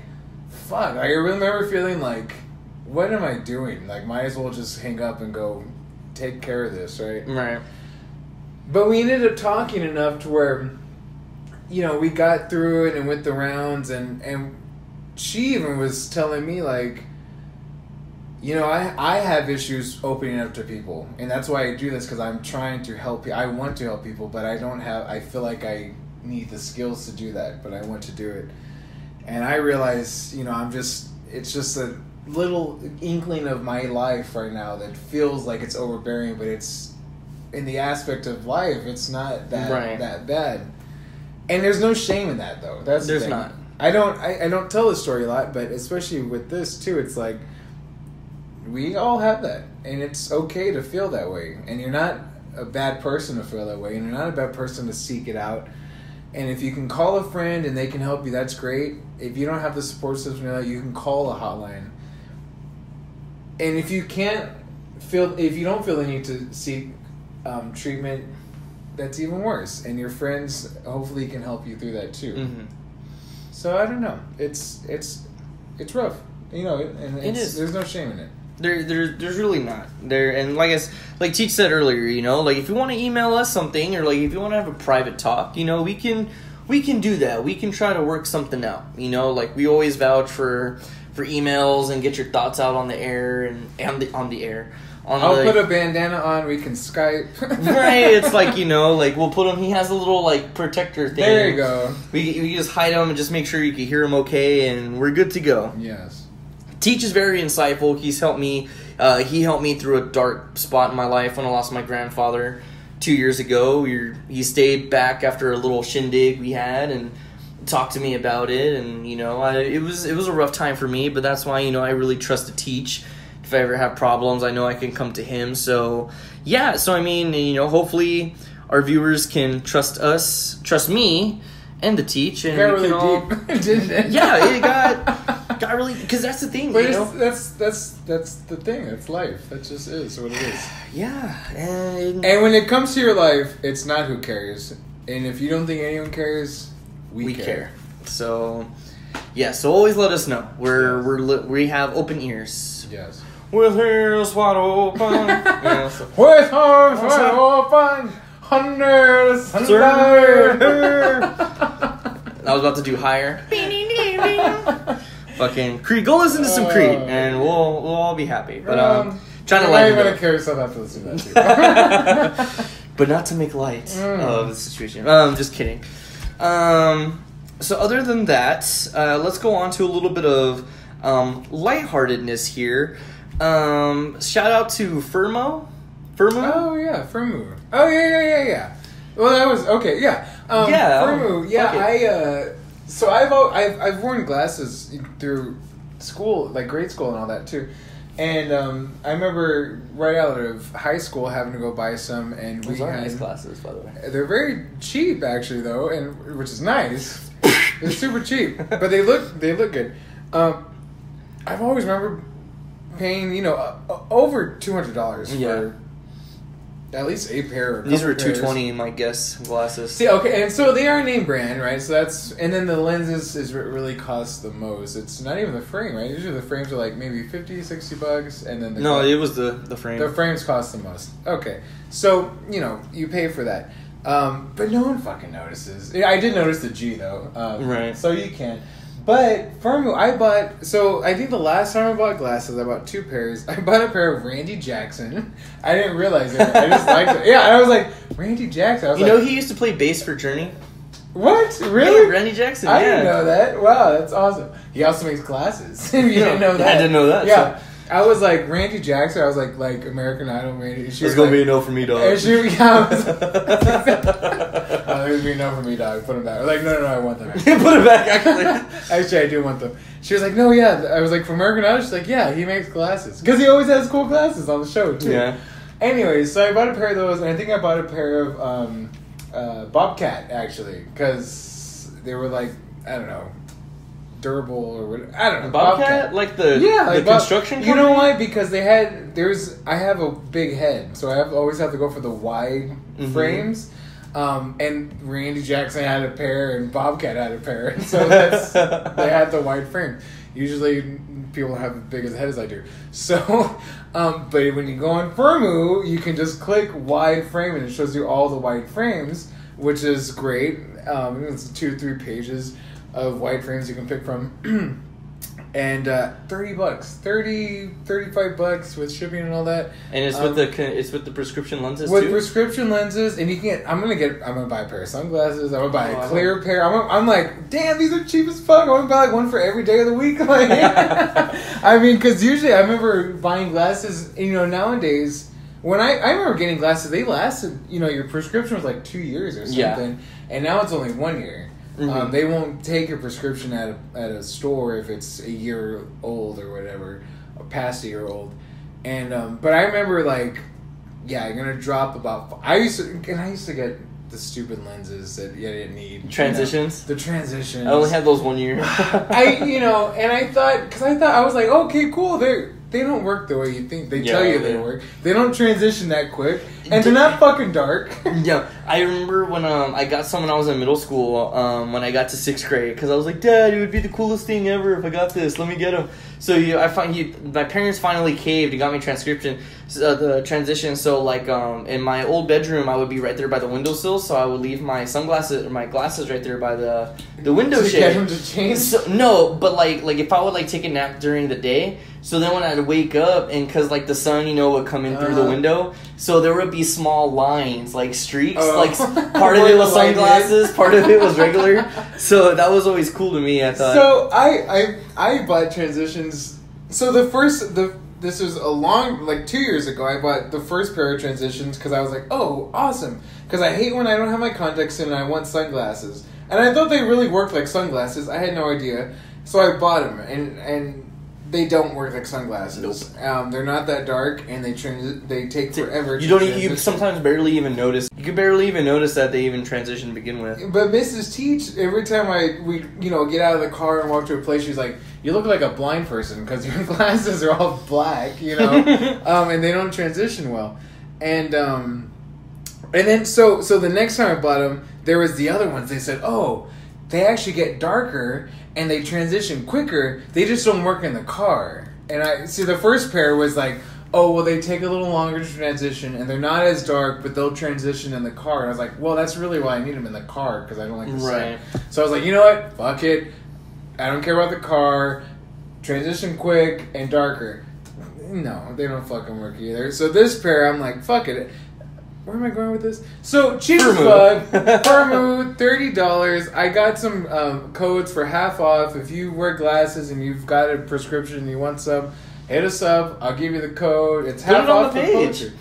fuck. Like, I remember feeling like, what am I doing? Like, might as well just hang up and go take care of this, right? Right. But we ended up talking enough to where, we got through it and went the rounds, and she even was telling me, like, I have issues opening up to people, and that's why I do this, because I'm trying to help. I want to help people, but I feel like I need the skills to do that, but I want to do it. And I realize, it's just a little inkling of my life right now that feels like it's overbearing, but it's, in the aspect of life, it's not that bad. And there's no shame in that, though. There's not. I don't tell this story a lot, but especially with this too, it's like, we all have that, and it's okay to feel that way. And you're not a bad person to feel that way, and you're not a bad person to seek it out. And if you can call a friend and they can help you, that's great. If you don't have the support system, you can call a hotline. And if you don't feel the need to seek treatment, that's even worse. And your friends hopefully can help you through that too. Mm-hmm. So I don't know. It's rough, and it is. There's no shame in it. There's really not there. And like Teach said earlier, like if you want to email us something, or like if you want to have a private talk, we can do that. We can try to work something out. Like we always vouch for emails and get your thoughts out on the air and on the air. I'll put a bandana on. We can Skype. Right. It's like, like we'll put him. He has a little like protector thing. There you go. We just hide him and just make sure you can hear him okay, and we're good to go. Yes. Teach is very insightful. He's helped me. He helped me through a dark spot in my life when I lost my grandfather. 2 years ago. He stayed back after a little shindig we had and talked to me about it. And, you know, it was a rough time for me, but that's why, you know, I really trust to teach. If I ever have problems, I know I can come to him. So, yeah. So, I mean, you know, hopefully our viewers can trust me, and the teach. And got really deep, didn't it? Yeah, it got really... Because that's the thing, but you know? That's the thing. That's life. That just is what it is. Yeah. And when it comes to your life, it's not who cares. And if you don't think anyone cares, we care. So, yeah. So always let us know. We have open ears. Yes. With ears wide open. Yeah, so. With arms wide open. Under the sunlight. I was about to do higher. Fucking Creed. Go listen to some Creed, and we'll all be happy. But trying to lighten it up. care yourself after listening to that too. But not to make light of the situation. Just kidding. So other than that, let's go on to a little bit of lightheartedness here. Shout out to Firmo. Oh yeah, Firmo. Oh yeah. Well, that was okay. Yeah. Firmo. Yeah, so I've worn glasses through school, like grade school and all that too. And I remember right out of high school having to go buy some, and those are nice glasses, by the way. They're very cheap, actually, though, and which is nice. They're super cheap, but they look good. I've always remember paying, you know, over $200 for at least a pair. These were $220, my guess, glasses. See, okay, and so they are name brand, right? So that's, and then the lenses is what really costs the most. It's not even the frame, right? Usually the frames are like maybe $50-$60, and then it was the frame. The frames cost the most. Okay, so you know you pay for that, but no one fucking notices. I did notice the G though, right? So you can. But Firmo, I think the last time I bought glasses, I bought 2 pairs. I bought a pair of Randy Jackson. I didn't realize it. I just liked it. Yeah, I was like, Randy Jackson. You know he used to play bass for Journey? What? Really? Yeah, Randy Jackson, I didn't know that. Wow, that's awesome. He also makes glasses. You didn't know that. I didn't know that. Yeah. So. I was like, Randy Jackson, I was like American Idol Randy. It's going to be a no for me, dog. It would be a no for me, dog. Put them back. I was like, no, I want them. Put it back, actually. Actually, I do want them. She was like, no, yeah. I was like, for American Idol? She's like, yeah, he makes glasses. Because he always has cool glasses on the show, too. Yeah. Anyways, so I bought a pair of those, and I think I bought a pair of Bobcat, actually. Because they were like, I don't know, durable or what, I don't know. Bobcat? Like the construction company? You know why? Because I have a big head, so I always have to go for the wide frames. And Randy Jackson had a pair and Bobcat had a pair. So they had the wide frame. Usually people have as big as a head as I do. So, but when you go on Firmo, you can just click wide frame and it shows you all the wide frames, which is great. It's 2-3 pages of wide frames you can pick from. And $30, $35 with shipping and all that. And it's with the prescription lenses with too. With prescription lenses, and you can. I'm gonna buy a pair of sunglasses. I'm gonna buy a clear pair. I'm like, damn, these are cheap as fuck. I'm gonna buy like one for every day of the week. Like, I mean, because usually I remember buying glasses. You know, nowadays when I remember getting glasses, they lasted. You know, your prescription was like 2 years or something, and now it's only 1 year. Mm-hmm. They won't take your prescription at a store if it's a year old or whatever, or past a year old. And but I remember I'm gonna drop about. I used to get the stupid lenses that you didn't need. Transitions. You know, the transitions. I only had those 1 year. I was like, okay, cool. They don't work the way you think. They tell you they work. They don't transition that quick, and they're not fucking dark. Yeah, I remember when I got some when I was in middle school. When I got to 6th grade, because I was like, Dad, it would be the coolest thing ever if I got this. Let me get them. So my parents finally caved and got me the transition. So in my old bedroom, I would be right there by the windowsill. So I would leave my glasses right there by the window shade. Get them to change? So, no, but like if I would take a nap during the day. So then when I'd wake up, and because the sun, would come in through the window, so there would be small lines, like streaks, part of it was sunglasses, part of it was regular. So that was always cool to me, I thought. So I bought transitions. So the this was like 2 years ago. I bought the first pair of transitions because I was like, oh, awesome. Because I hate when I don't have my contacts in and I want sunglasses. And I thought they really worked like sunglasses. I had no idea. So I bought them. And they don't work like sunglasses. Nope. They're not that dark, and they take forever. You sometimes barely even notice. You can barely even notice that they even transition to begin with. But Mrs. Teach, every time we get out of the car and walk to a place, she's like, "You look like a blind person because your glasses are all black, and they don't transition well." And then so the next time I bought them, there was the other ones. They said, "Oh, they actually get darker." And they transition quicker. They just don't work in the car. And I see the first pair was like, oh, well, they take a little longer to transition, and they're not as dark, but they'll transition in the car. And I was like, well, that's really why I need them in the car, because I don't like the sun. So I was like, you know what? Fuck it. I don't care about the car. Transition quick and darker. No, they don't fucking work either. So this pair, I'm like, fuck it. Where am I going with this? So, cheap as fuck. Furmoo, $30. I got some codes for half off. If you wear glasses and you've got a prescription and you want some, hit us up. I'll give you the code. It's half off the page.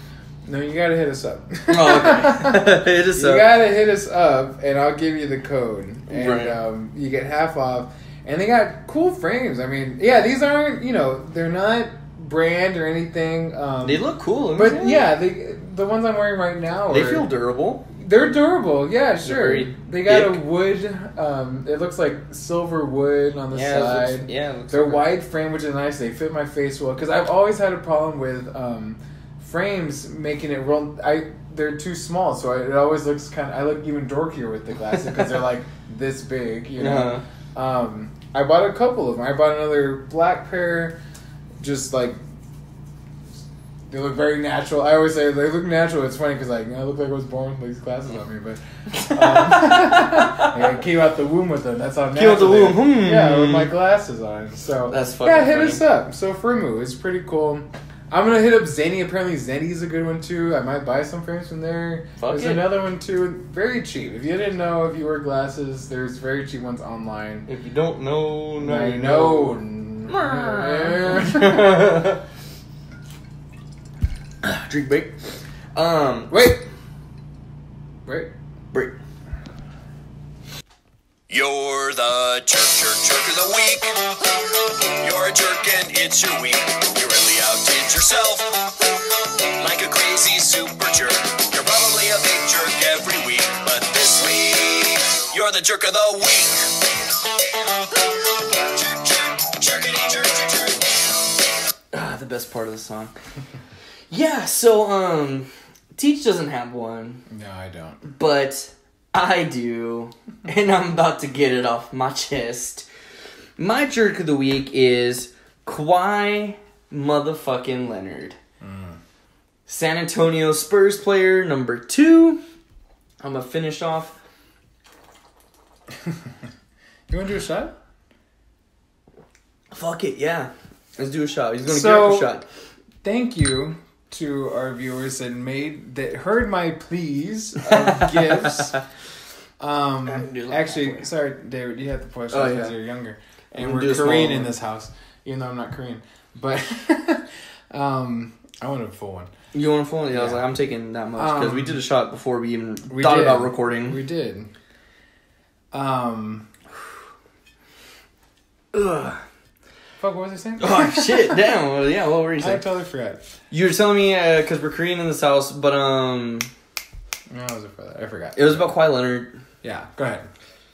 No, you gotta hit us up. Oh, okay. Hit us up. You gotta hit us up, and I'll give you the code. And you get half off. And they got cool frames. I mean, yeah, these aren't, they're not brand or anything. They look cool. But the ones I'm wearing right now, they feel durable. They're durable, yeah, sure. They got a wood. It looks like silver wood on the side. They're wide frame, which is nice. They fit my face well because I've always had a problem with frames making it roll. They're too small, so it always looks I look even dorkier with the glasses because they're like this big, I bought a couple of them. I bought another black pair, just like. They look very natural. I always say they look natural. It's funny because I look like I was born with these glasses on me, but I came out the womb with them. That's how natural. Came out the womb, yeah, with my glasses on. So that's fucking hit us up. So Furmoo is pretty cool. I'm gonna hit up Zenny. Apparently Zenny's a good one too. I might buy some frames from there. There's another one too, very cheap. If you didn't know, if you wear glasses, there's very cheap ones online. If you don't know, now you know. Drink break. Wait. Break. You're the jerk of the week. You're a jerk and it's your week. You really outdid yourself like a crazy super jerk. You're probably a big jerk every week, but this week you're the jerk of the week. The best part of the song. Yeah, so, Teach doesn't have one. No, I don't. But I do. And I'm about to get it off my chest. My jerk of the week is Kawhi motherfucking Leonard. San Antonio Spurs player number 2. I'm going to finish off. You want to do a shot? Fuck it, yeah. Let's do a shot. He's going to get up a shot. Thank you to our viewers that heard my pleas of gifts. Actually, sorry, David, you have to push because you're younger, and we're Korean in this house, even though I'm not Korean. But I want a full one. You want a full one? Yeah, I was like, I'm taking that much because we did a shot before we even thought about recording. We did. Ugh. Fuck, what was I saying? Oh, shit, damn. Well, yeah, what were you saying? I totally forgot. You were telling me, because we're Korean in this house, but, No, I wasn't for that. I forgot. It was about Kawhi Leonard. Yeah, go ahead.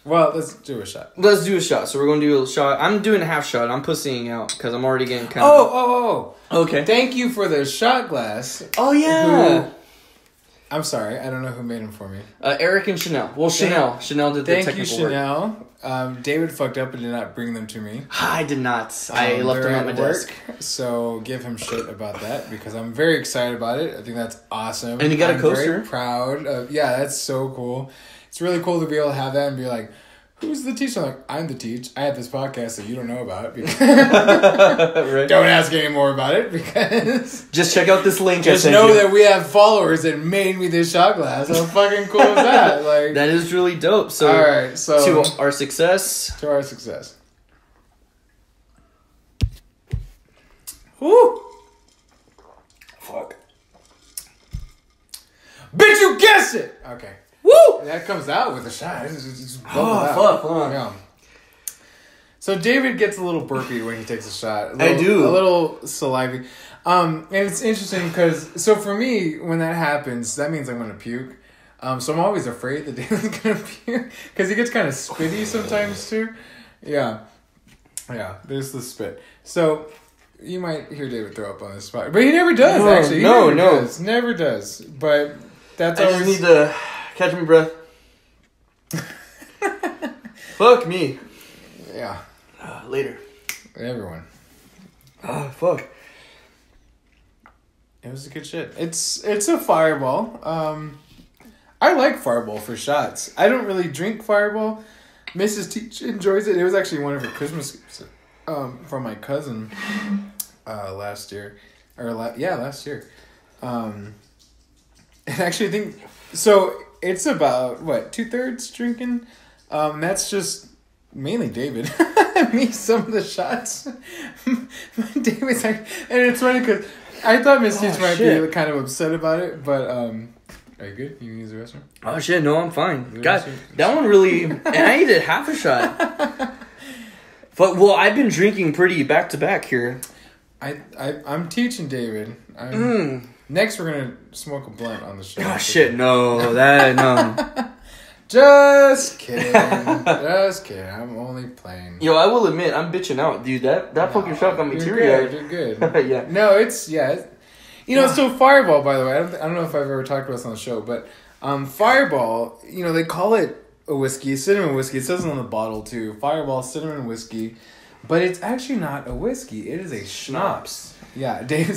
Well, let's do a shot. Let's do a shot. So we're going to do a shot. I'm doing a half shot. I'm pussying out, because I'm already getting kind of... Oh. Okay. Thank you for the shot glass. Oh, yeah. I'm sorry. I don't know who made them for me. Eric and Chanel. Well, Chanel. Chanel did the technical work. Thank you, Chanel. David fucked up and did not bring them to me. I did not. I left them at my desk. So give him shit about that because I'm very excited about it. I think that's awesome. And you got a coaster? I'm very proud of. Yeah, that's so cool. It's really cool to be able to have that and be like, who's the teacher? I'm like, I'm the teach. I have this podcast that you don't know about. Because right. Don't ask any more about it because... Just check out this link. Just know that we have followers that made me this shot glass. How fucking cool is that? Like, that is really dope. So, all right, so to our success. To our success. Woo! That's it. Okay. Woo! That comes out with a shot. It's Fuck. Yeah. So David gets a little burpy when he takes a shot. I do. A little saliva. And it's interesting because, so for me, when that happens, that means I'm going to puke. So I'm always afraid that David's going to puke because he gets kind of spitty sometimes too. Yeah. Yeah, there's the spit. So you might hear David throw up on the spot. But he never does, actually. He never does. But that's always... I just need to catch my breath. Fuck me. Yeah. Later. Everyone. Fuck. It was a good shit. It's a Fireball. I like Fireball for shots. I don't really drink Fireball. Mrs. Teach enjoys it. It was actually one of her Christmas gifts from my cousin last year. Last year. And actually, I think... So, it's about, 2/3 drinking? That's just mainly David. Me, some of the shots. David's like... And it's funny because I thought Miss Teach might be kind of upset about it, but... Are you good? You can use the restroom? Oh shit, no, I'm fine. God, that one really... And I ate it half a shot. But, well, I've been drinking pretty back-to-back here. I'm teaching David. Next, we're going to smoke a blunt on the show. Oh shit, no. Just kidding. Just kidding. I'm only playing. Yo, I will admit, I'm bitching out. Dude, that fucking shot got me teary-eyed. You're good. Yeah. No, so Fireball, by the way, I don't know if I've ever talked about this on the show, but Fireball, they call it a whiskey, cinnamon whiskey. It says it on the bottle, too. Fireball, cinnamon whiskey. But it's actually not a whiskey. It is a schnapps. Yeah, David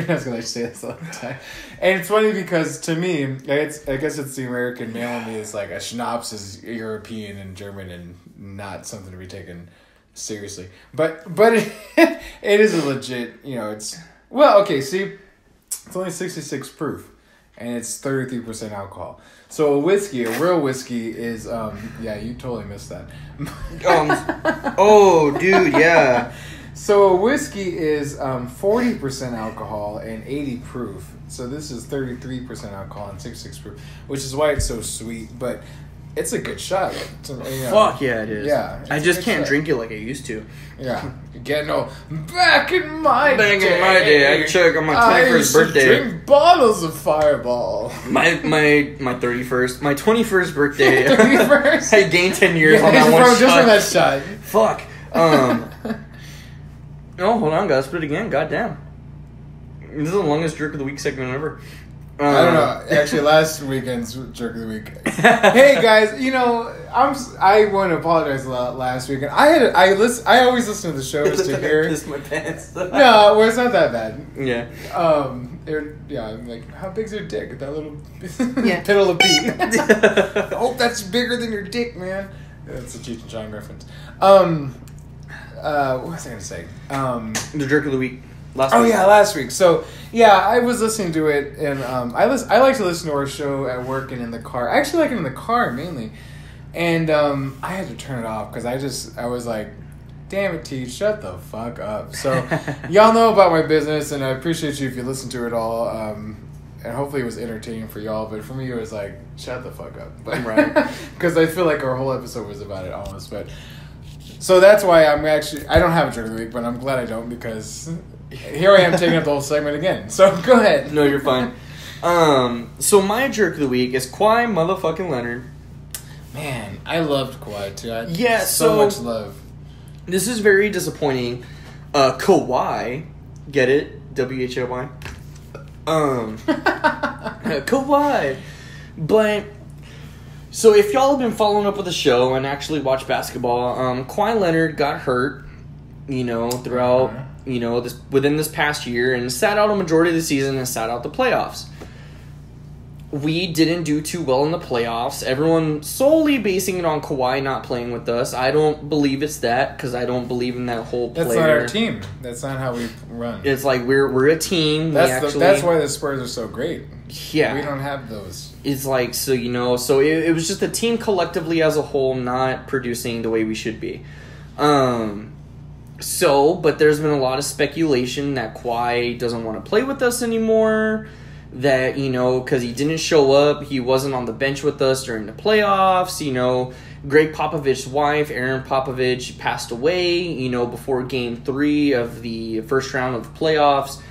knows going to say this all the time. And it's funny because, to me, I guess it's the American male in me. It's like a schnapps is European and German and not something to be taken seriously. But it is a legit, it's... Well, okay, see... It's only 66 proof, and it's 33% alcohol. So a real whiskey is, you totally missed that. Oh, dude, yeah. So a whiskey is 40% alcohol and 80 proof. So this is 33% alcohol and 66 proof, which is why it's so sweet, but it's a good shot. Fuck yeah, it is. Yeah. I just can't drink it like I used to. Yeah. Getting all back in my day. I chug on my 21st birthday. I drink bottles of Fireball. My 31st, my 21st birthday. 31st? I gained 10 years on that one shot. Just from that shot. Fuck. Oh, hold on, guys. Put it again. Goddamn. This is the longest jerk of the week segment ever. I don't know. Actually, last weekend's jerk of the week. Hey guys, I want to apologize a lot last weekend. I always listen to the shows to hear. Pissed my pants. No, well, it's not that bad. Yeah. I'm like, how big's your dick? That little piddle of pee. I hope that's bigger than your dick, man. That's a Cheech and Chong reference. What was I gonna say? The jerk of the week. Last week. So, I was listening to it, and I like to listen to our show at work and in the car. I actually like it in the car, mainly. And I had to turn it off, because I was like, damn it, T, shut the fuck up. So, y'all know about my business, and I appreciate you if you listen to it all. And hopefully it was entertaining for y'all, but for me it was like, shut the fuck up. Right. Because I feel like our whole episode was about it, almost. But so that's why I don't have a jerk of the week, but I'm glad I don't, because... Here I am taking up the whole segment again. So go ahead. No, you're fine. So my jerk of the week is Kawhi motherfucking Leonard. Man, I loved Kawhi too. So much love. This is very disappointing. Kawhi, get it? WHY. Kawhi. But so if y'all have been following up with the show and actually watch basketball, Kawhi Leonard got hurt, throughout. Within this past year, and sat out a majority of the season and sat out the playoffs. We didn't do too well in the playoffs. Everyone solely basing it on Kawhi not playing with us. I don't believe it's that, because I don't believe in that whole player. That's not our team. That's not how we run. It's like we're a team. That's why the Spurs are so great. Yeah. We don't have those. It's like, so it was just the team collectively as a whole not producing the way we should be. But there's been a lot of speculation that Kawhi doesn't want to play with us anymore, that, you know, because he didn't show up, he wasn't on the bench with us during the playoffs, you know. Greg Popovich's wife, Erin Popovich, passed away, you know, before Game 3 of the first round of the playoffs.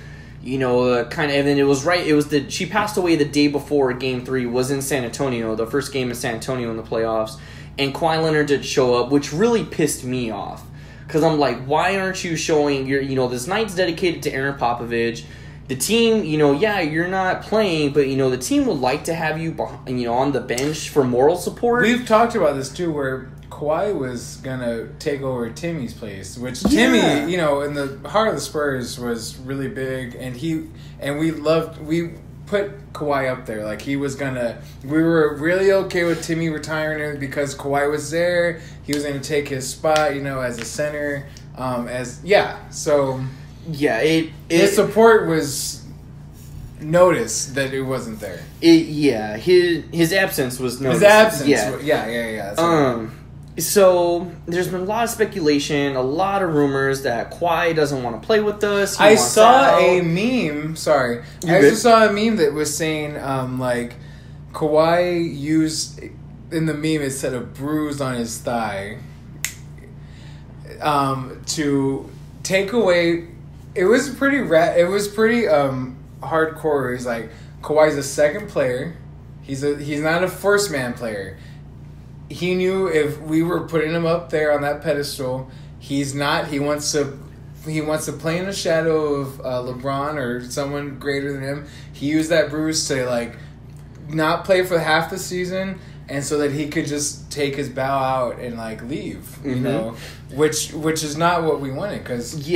You know, and then she passed away the day before Game 3 was in San Antonio, the first game in San Antonio in the playoffs. And Kawhi Leonard did show up, which really pissed me off. Because I'm like, why aren't you showing this night's dedicated to Erin Popovich. The team, you know, yeah, you're not playing, but, you know, the team would like to have you, on the bench for moral support. We've talked about this, too, where Kawhi was going to take over Timmy's place, which Timmy, you know, in the heart of the Spurs was really big, and we put Kawhi up there. Like, we were really okay with Timmy retiring because Kawhi was there. He was going to take his spot, you know, as a center. So... Yeah, his support was noticed that it wasn't there. His absence was noticed. His absence, yeah. That's right. So there's been a lot of speculation, a lot of rumors that Kawhi doesn't want to play with us. I saw a meme. Sorry, saw a meme that was saying like Kawhi used in the meme it said a bruise on his thigh to take away. It was pretty hardcore. He's like, Kawhi's a second player. He's not a first man player. He knew if we were putting him up there on that pedestal, he's not. He wants to play in the shadow of LeBron or someone greater than him. He used that bruise to like not play for half the season, and so that he could just take his bow out and like leave. You know, which is not what we wanted because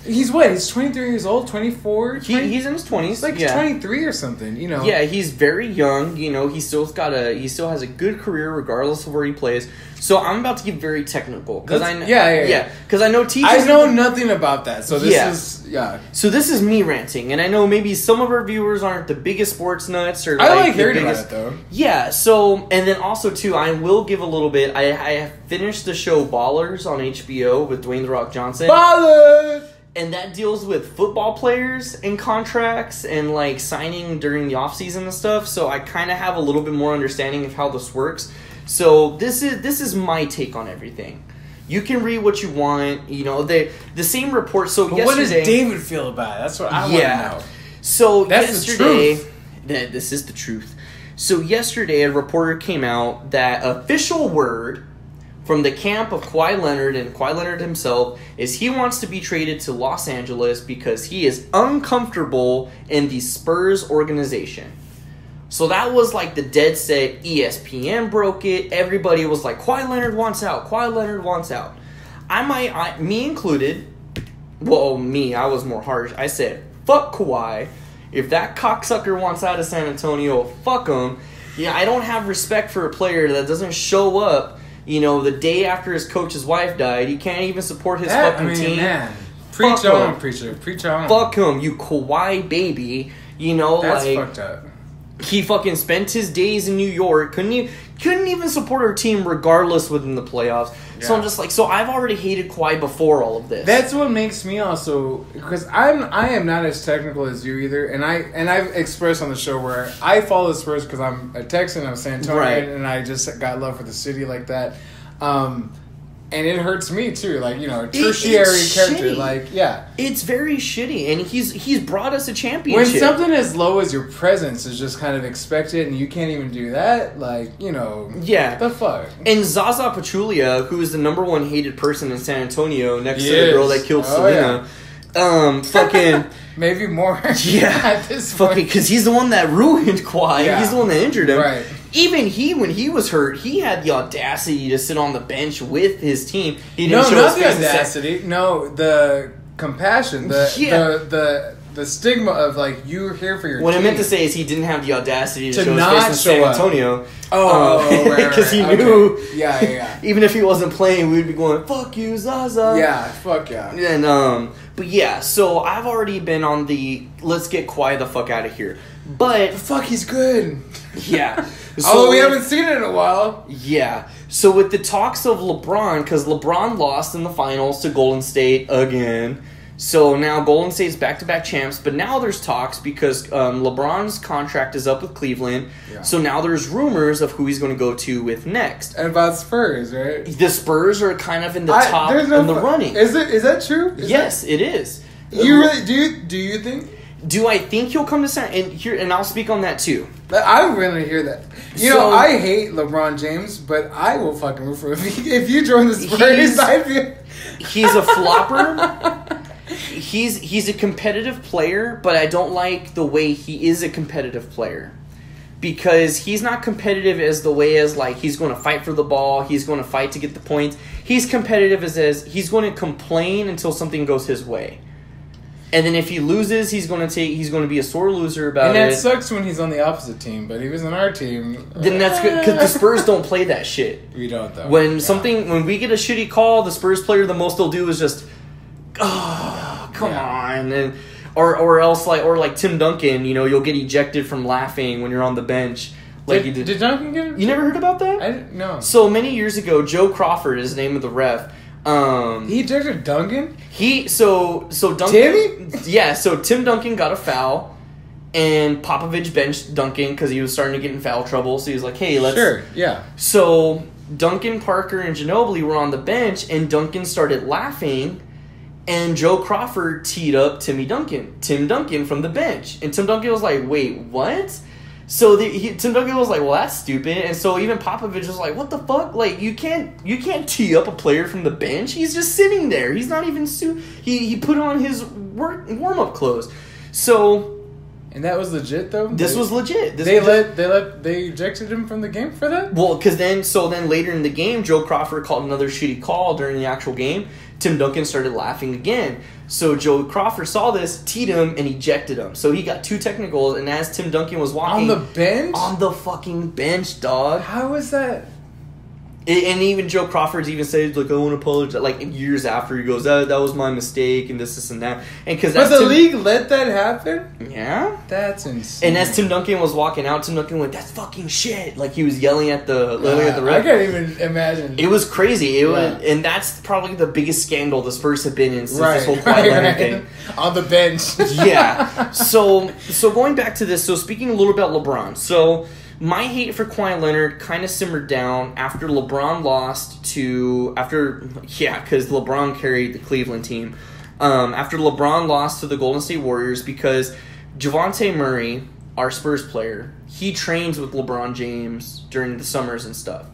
He's what? He's 23 years old, 24? He's in his 20s. Like 23 or something, you know. Yeah, he's very young, you know. He still has a good career regardless of where he plays. So I'm about to get very technical because I know TJ. I know nothing about that. So this is So this is me ranting, and I know maybe some of our viewers aren't the biggest sports nuts or I like hearing about it though. Yeah, so and then also too, I will give a little bit. I finished the show Ballers on HBO with Dwayne The Rock Johnson. Ballers. And that deals with football players and contracts and, like, signing during the offseason and stuff. So I kind of have a little bit more understanding of how this works. So this is my take on everything. You can read what you want. You know, the same report. So but yesterday... what does David feel about it? That's what I want to know. So that's yesterday... the truth. This is the truth. So yesterday a reporter came out that official word... from the camp of Kawhi Leonard and Kawhi Leonard himself is he wants to be traded to Los Angeles because he is uncomfortable in the Spurs organization. So that was like the dead set. ESPN broke it. Everybody was like, Kawhi Leonard wants out. Kawhi Leonard wants out. Me included, I was more harsh. I said, fuck Kawhi. If that cocksucker wants out of San Antonio, fuck him. Yeah, I don't have respect for a player that doesn't show up. You know, the day after his coach's wife died, he can't even support his team. Man. Preach on, preacher. Preach on. Fuck him, you Kawhi baby. You know, that's fucked up. He fucking spent his days in New York. Couldn't even support our team regardless within the playoffs. Yeah. So I'm just like, so I've already hated Kawhi before all of this. That's what makes me also, because I am not as technical as you either, and I've expressed on the show where I follow the Spurs because I'm a Texan, I'm a San Antonio, and I just got love for the city like that. And it hurts me too, like, you know, tertiary character, shitty. like, yeah. It's very shitty, and he's brought us a championship. When something as low as your presence is just kind of expected, and you can't even do that, like, you know, what the fuck? And Zaza Pachulia, who is the number one hated person in San Antonio, next to the girl that killed Selena, fucking... Maybe more. At this point. Fucking, because he's the one that ruined Kawhi. Yeah. He's the one that injured him. Right. Even when he was hurt, he had the audacity to sit on the bench with his team. He didn't not the audacity. No, the compassion. The stigma of, like, you're here for your team. What I meant to say is he didn't have the audacity to show not his face in San Antonio. Because he knew. Yeah. Even if he wasn't playing, we'd be going, fuck you, Zaza. Yeah, fuck yeah. And, but yeah, so I've already been on the let's get Kawhi the fuck out of here. But. Fuck, he's good. Yeah. So we haven't seen it in a while. Yeah. So with the talks of LeBron, because LeBron lost in the finals to Golden State again. So now Golden State's back-to-back champs, but now there's talks because LeBron's contract is up with Cleveland. Yeah. So now there's rumors of who he's going to go to with next. And about Spurs, right? The Spurs are kind of in the top in the running. Is that true? Yes, it is. You really do you think? Do I think he'll come to San and I'll speak on that too. I really hear that. You know, I hate LeBron James, but I will fucking root for him. If you join the Spurs, he's a flopper. He's a competitive player, but I don't like the way he is a competitive player. Because he's not competitive as the way as, like, he's going to fight for the ball, he's going to fight to get the points. He's competitive as he's going to complain until something goes his way. And then if he loses, he's going to be a sore loser about it. And that sucks when he's on the opposite team, but he was on our team. Then that's good, because the Spurs don't play that shit. We don't, though. When we get a shitty call, the Spurs player, the most they'll do is just, oh, come on. And or else like Tim Duncan, you know, you'll get ejected from laughing when you're on the bench. Like did Duncan get it? You never heard about that? No. So many years ago, Joe Crawford is the name of the ref. He ejected Duncan? So Duncan. Timmy? Yeah, so Tim Duncan got a foul, and Popovich benched Duncan because he was starting to get in foul trouble. So he was like, "Hey, let's." Sure. Yeah. So Duncan, Parker, and Ginobili were on the bench, and Duncan started laughing, and Joe Crawford teed up Tim Duncan from the bench, and Tim Duncan was like, "Wait, what?" So Tim Duncan was like, "Well, that's stupid." And so even Popovich was like, "What the fuck? Like, you can't tee up a player from the bench. He's just sitting there. He's not even he put on his warm up clothes." So, and that was legit though. This was legit. They ejected him from the game for that. Well, because then later in the game, Joe Crawford called another shitty call during the actual game. Tim Duncan started laughing again. So Joe Crawford saw this, teed him, and ejected him. So he got 2 technicals, and as Tim Duncan was walking... On the bench? On the fucking bench, dog. How was that? And even Joe Crawford's even said, like, I want to apologize. Like, years after, he goes, that was my mistake, and this, and that. And cause but the league let that happen? Yeah. That's insane. And as Tim Duncan was walking out, Tim Duncan went, "That's fucking shit." Like, he was yelling at the ref. I can't even imagine. It was crazy. And that's probably the biggest scandal the Spurs have been in since this whole Kawhi Leonard thing. On the bench. Yeah. So going back to this, so speaking a little about LeBron. So my hate for Kawhi Leonard kind of simmered down after LeBron lost because LeBron carried the Cleveland team. After LeBron lost to the Golden State Warriors, because Javonte Murray, our Spurs player, he trains with LeBron James during the summers and stuff.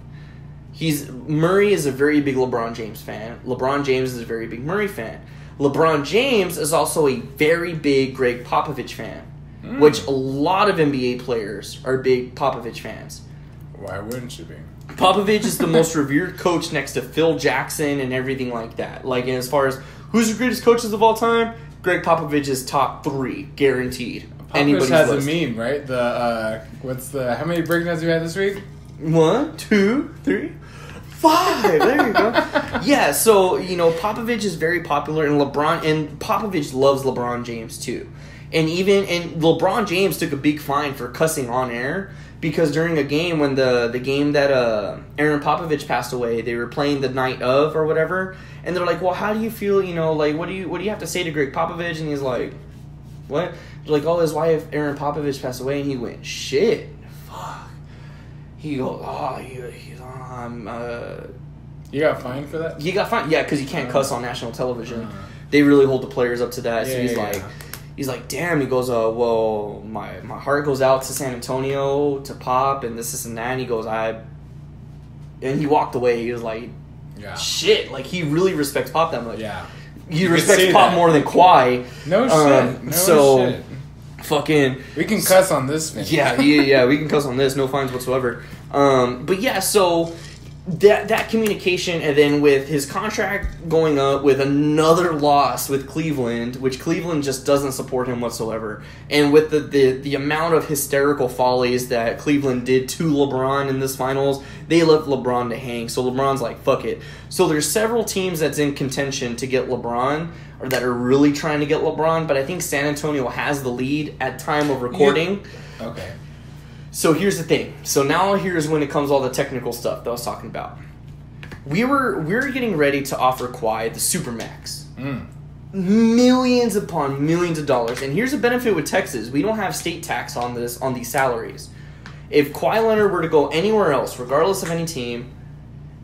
Murray is a very big LeBron James fan. LeBron James is a very big Murray fan. LeBron James is also a very big Greg Popovich fan. Which a lot of NBA players are big Popovich fans. Why wouldn't you be? Popovich is the most revered coach next to Phil Jackson and everything like that. Like, and as far as who's the greatest coaches of all time, Greg Popovich is top 3, guaranteed. Popovich has a meme, right? How many breakdowns you had this week? 1, 2, 3, 5. There you go. Yeah, so, you know, Popovich is very popular, and Popovich loves LeBron James too. And LeBron James took a big fine for cussing on air, because during a game when the game that Aaron Popovich passed away, they were playing the night of or whatever, and they're like, "Well, how do you feel? You know, like what do you have to say to Greg Popovich?" And he's like, "What?" They're like, "Oh, his wife Aaron Popovich passed away," and he went, "Shit, fuck." He goes, You got fined for that? He got fined, yeah, because you can't cuss on national television. They really hold the players up to that. So he's like, damn. He goes, well, my heart goes out to San Antonio, to Pop, and this and that. And he goes, and he walked away. He was like, shit. Like, he really respects Pop that much. Yeah. He respects Pop more than Kawhi. No shit. No shit. Fucking. We can cuss on this, man. Yeah, we can cuss on this. No fines whatsoever. But yeah, so that communication, and then with his contract going up with another loss with Cleveland, which Cleveland just doesn't support him whatsoever, and with the amount of hysterical follies that Cleveland did to LeBron in this finals, they left LeBron to hang. So LeBron's like, fuck it. So there's several teams that's in contention to get LeBron, or that are really trying to get LeBron, but I think San Antonio has the lead at time of recording. Okay. So here's the thing. So now here's when it comes all the technical stuff that I was talking about. We were getting ready to offer Kawhi the Supermax. millions upon millions of dollars. And here's a benefit with Texas: we don't have state tax on these salaries. If Kawhi Leonard were to go anywhere else, regardless of any team,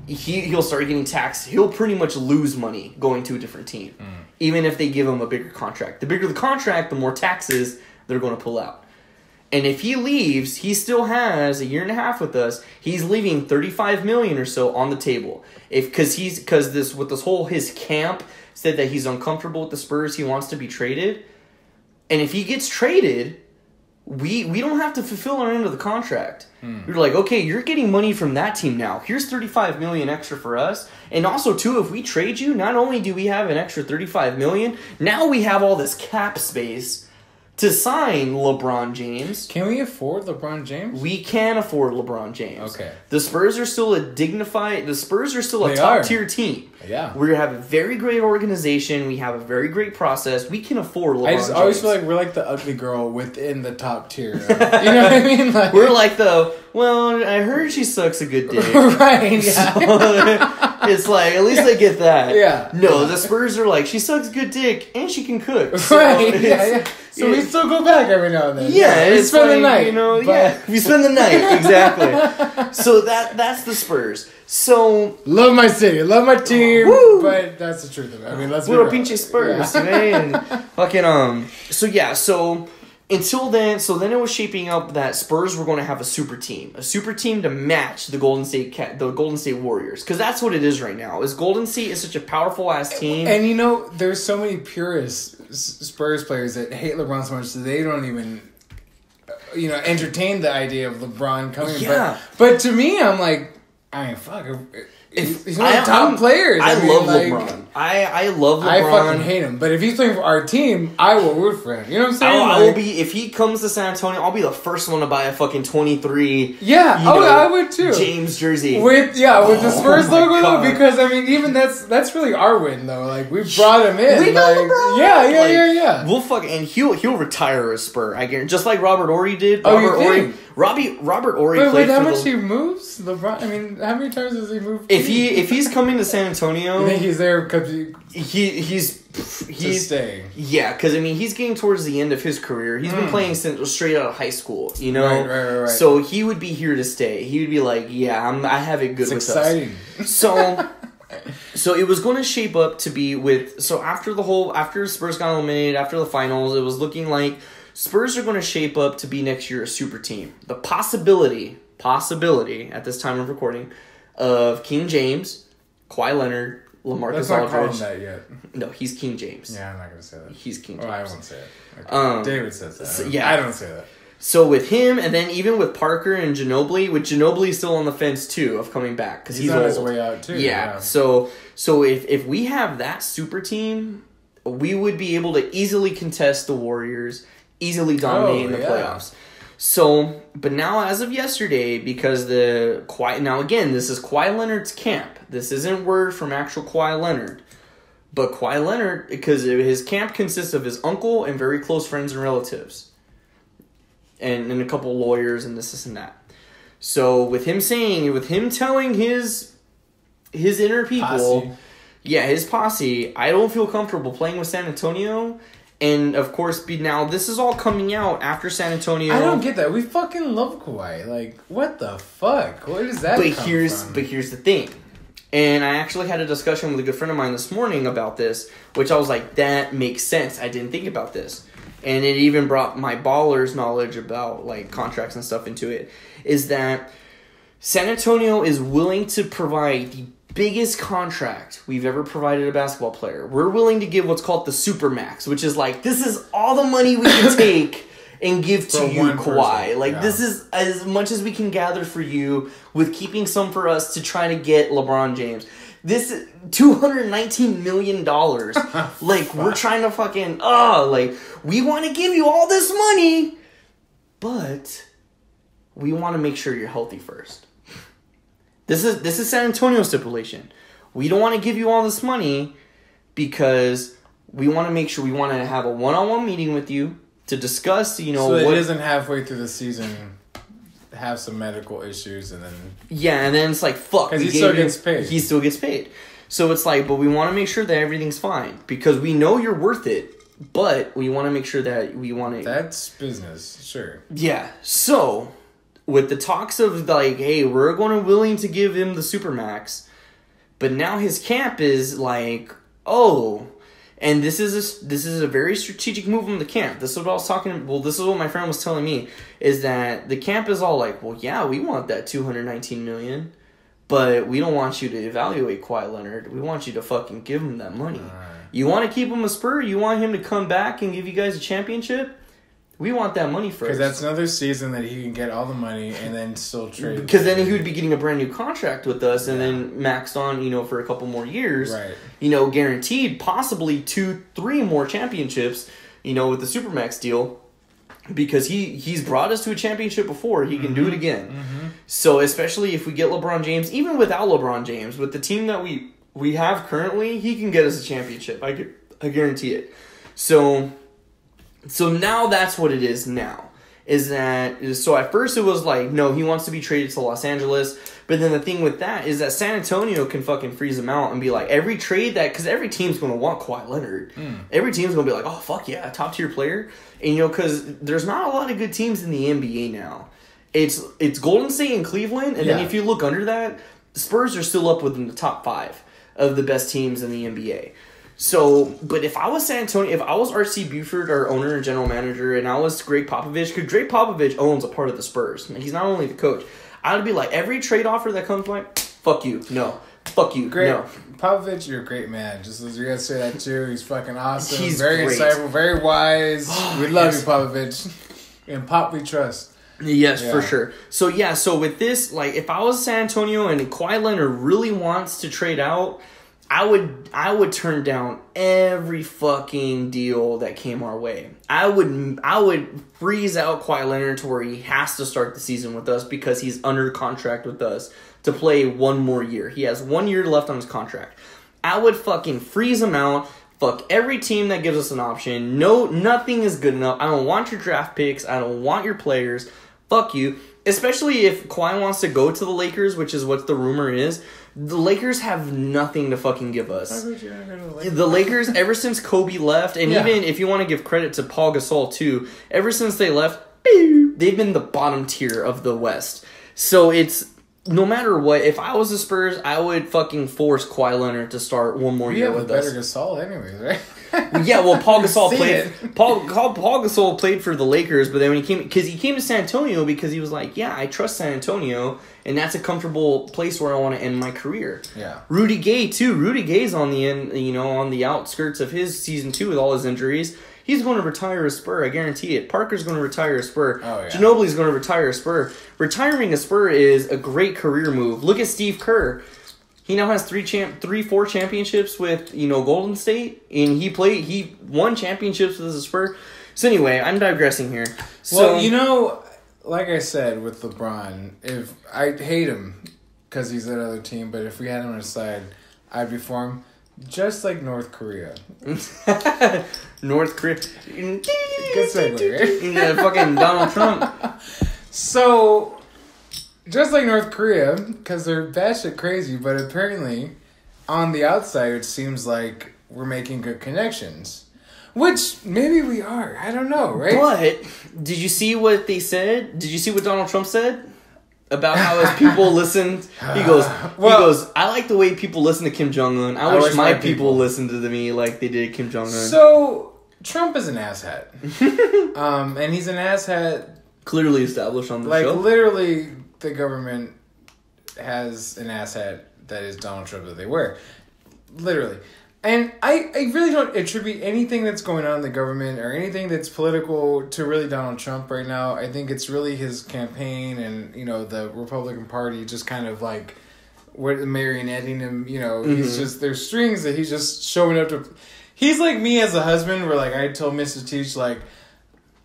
he'll start getting taxed. He'll pretty much lose money going to a different team, even if they give him a bigger contract. The bigger the contract, the more taxes they're going to pull out. And if he leaves, he still has a year and a half with us. He's leaving $35 million or so on the table. Because his camp said that he's uncomfortable with the Spurs, he wants to be traded. And if he gets traded, we don't have to fulfill our end of the contract. You're like, okay, you're getting money from that team now. Here's $35 million extra for us. And also too, if we trade you, not only do we have an extra $35 million, now we have all this cap space to sign LeBron James. Can we afford LeBron James? We can afford LeBron James. Okay. The Spurs are still a top-tier team. Yeah. We have a very great organization. We have a very great process. We can afford LeBron James. I always feel like we're like the ugly girl within the top tier. You know what I mean? Like, we're like I heard she sucks a good dick. Right, yeah. So, it's like, at least I get that. Yeah. No, the Spurs are like, she sucks good dick and she can cook. So right, yeah. So we still go back every now and then. Yeah, we spend the night. We spend the night, exactly. So that's the Spurs. So love my city, love my team, woo! But that's the truth of it. I mean, let's be real real. pinche Spurs, man. Fucking So until then, it was shaping up that Spurs were going to have a super team to match the Golden State Warriors, because that's what it is right now. Is Golden State is such a powerful ass team, and there's so many purists Spurs players that hate LeBron so much that they don't even entertain the idea of LeBron coming. Yeah. But to me, I'm like, I mean, fuck. He's one of the top players. I love LeBron. I love LeBron. I fucking hate him. But if he's playing for our team, I will root for him. You know what I'm saying? I will be, if he comes to San Antonio, I'll be the first one to buy a fucking 23. Yeah, I would too. James jersey. With the Spurs logo God. though, because I mean, even that's really our win though. Like we brought him in. We got LeBron. Yeah. We'll and he'll retire as Spur. I guarantee, just like Robert Horry did. You think? Robert Horry But played with how for much he moves, LeBron. I mean, how many times has he moved? If he's coming to San Antonio, you think he's there because he's staying. Yeah, because I mean he's getting towards the end of his career. He's been playing since straight out of high school. Right. So he would be here to stay. He would be like, I have it good with exciting. us. So it was going to shape up to be after Spurs got eliminated after the finals, it was looking like Spurs are going to shape up to be next year a super team. The possibility at this time of recording of King James, Kawhi Leonard, LaMarcus Aldridge. Let's not call him that yet. No, he's King James. Yeah, I'm not going to say that. He's King James. Oh, I won't say it. Okay. David says that. I don't say that. So with him, and then even with Parker and Ginobili, with Ginobili still on the fence too of coming back because he's on old. His way out too. Yeah. So if we have that super team, we would be able to easily contest the Warriors, easily dominate in the playoffs. So, but now as of yesterday, because now again, this is Kawhi Leonard's camp. This isn't word from actual Kawhi Leonard. But Kawhi Leonard, because his camp consists of his uncle and very close friends and relatives. And a couple lawyers and this and that. So with him telling his inner people, his posse, I don't feel comfortable playing with San Antonio. And of course, now this is all coming out after San Antonio. I don't get that. We fucking love Kawhi. Like, what the fuck? Where does that come from? But here's the thing. And I actually had a discussion with a good friend of mine this morning about this, which I was like, that makes sense. I didn't think about this. And it even brought my ballers knowledge about like contracts and stuff into it, is that San Antonio is willing to provide the biggest contract we've ever provided a basketball player. We're willing to give what's called the Supermax, which is like, this is all the money we can take and give to you, Kawhi. Like, this is as much as we can gather for you with keeping some for us to try to get LeBron James. This is $219 million. Like, we're trying to fucking, we want to give you all this money, but we want to make sure you're healthy first. This is San Antonio's stipulation. We don't want to give you all this money because we want to make sure we want to have a one-on-one meeting with you to discuss, so it isn't halfway through the season have some medical issues and then... Yeah, and then it's like, fuck. Because he still gets paid. He still gets paid. So it's like, but we want to make sure that everything's fine because we know you're worth it, but we want to make sure that we want to... That's business, sure. Yeah. So with the talks of like, hey, we're willing to give him the Supermax, but now his camp is like, oh, and this is a very strategic move on the camp. This is what I was talking. Well, this is what my friend was telling me is that the camp is all like, well, yeah, we want that $219 million, but we don't want you to evaluate Kawhi Leonard. We want you to fucking give him that money. You want to keep him a Spur? You want him to come back and give you guys a championship? We want that money first. Because that's another season that he can get all the money and then still trade. Because then he would be getting a brand new contract with us and then maxed on, for a couple more years. Right. Guaranteed possibly 2-3 more championships, with the Supermax deal. Because he's brought us to a championship before. He can do it again. Mm-hmm. So especially if we get LeBron James, even without LeBron James, with the team that we have currently, he can get us a championship. I guarantee it. So now that's what it is now. So at first it was like, no, he wants to be traded to Los Angeles. But then the thing with that is that San Antonio can fucking freeze him out and be like, every trade because every team's going to want Kawhi Leonard. Every team's going to be like, oh, fuck yeah, top tier player. And, because there's not a lot of good teams in the NBA now. It's Golden State and Cleveland. And then if you look under that, Spurs are still up within the top 5 of the best teams in the NBA. So, but if I was San Antonio, if I was R.C. Buford, our owner and general manager, and I was Greg Popovich, because Greg Popovich owns a part of the Spurs. He's not only the coach. I would be like, every trade offer that comes my, fuck you, no. Fuck you, great. No. Popovich, you're a great man. Just as you guys say that too, he's fucking awesome. He's very great. insightful, very wise. Oh, we love you, Popovich. And Pop we trust. Yes, for sure. So with this, like, if I was San Antonio and Kawhi Leonard really wants to trade out, I would turn down every fucking deal that came our way. I would freeze out Kawhi Leonard to where he has to start the season with us because he's under contract with us to play one more year. He has 1 year left on his contract. I would fucking freeze him out. Fuck every team that gives us an option. No, nothing is good enough. I don't want your draft picks. I don't want your players. Fuck you. Especially if Kawhi wants to go to the Lakers, which is what the rumor is. The Lakers have nothing to fucking give us. The Lakers, ever since Kobe left, and even if you want to give credit to Paul Gasol too, ever since they left, they've been the bottom tier of the West. So it's, no matter what, if I was the Spurs, I would fucking force Kawhi Leonard to start one more year with us. You have better Gasol anyways, right? Yeah, well, Paul Gasol played. Paul Gasol played for the Lakers, but then when he came to San Antonio because he was like, yeah, I trust San Antonio, and that's a comfortable place where I want to end my career. Yeah. Rudy Gay too. Rudy Gay's on the end, on the outskirts of his season 2 with all his injuries. He's going to retire a Spur, I guarantee it. Parker's going to retire a Spur. Oh, yeah. Ginobili's going to retire a Spur. Retiring a Spur is a great career move. Look at Steve Kerr. He now has 4 championships with, Golden State, and he won championships with the Spurs. So anyway, I'm digressing here. Well, like I said with LeBron, if I hate him because he's that other team, but if we had him on our side, I'd be for him. Just like North Korea. North Korea. Good segue, right? Yeah, fucking Donald Trump. So, just like North Korea, because they're batshit crazy, but apparently, on the outside, it seems like we're making good connections. Which, maybe we are. I don't know, right? But, did you see what they said? Did you see what Donald Trump said? About how his people listened. He goes, I like the way people listen to Kim Jong-un. I wish my people listened to me like they did Kim Jong-un. So, Trump is an asshat. And he's an asshat. Clearly established on the show. Like, literally, the government has an asshat that is Donald Trump that they wear. Literally. And I really don't attribute anything that's going on in the government or anything that's political to really Donald Trump right now. I think it's really his campaign and, the Republican Party just kind of like marionetting him. He's just, there's strings that he's just showing up to. He's like me as a husband where, like, I told Mr. Teach, like,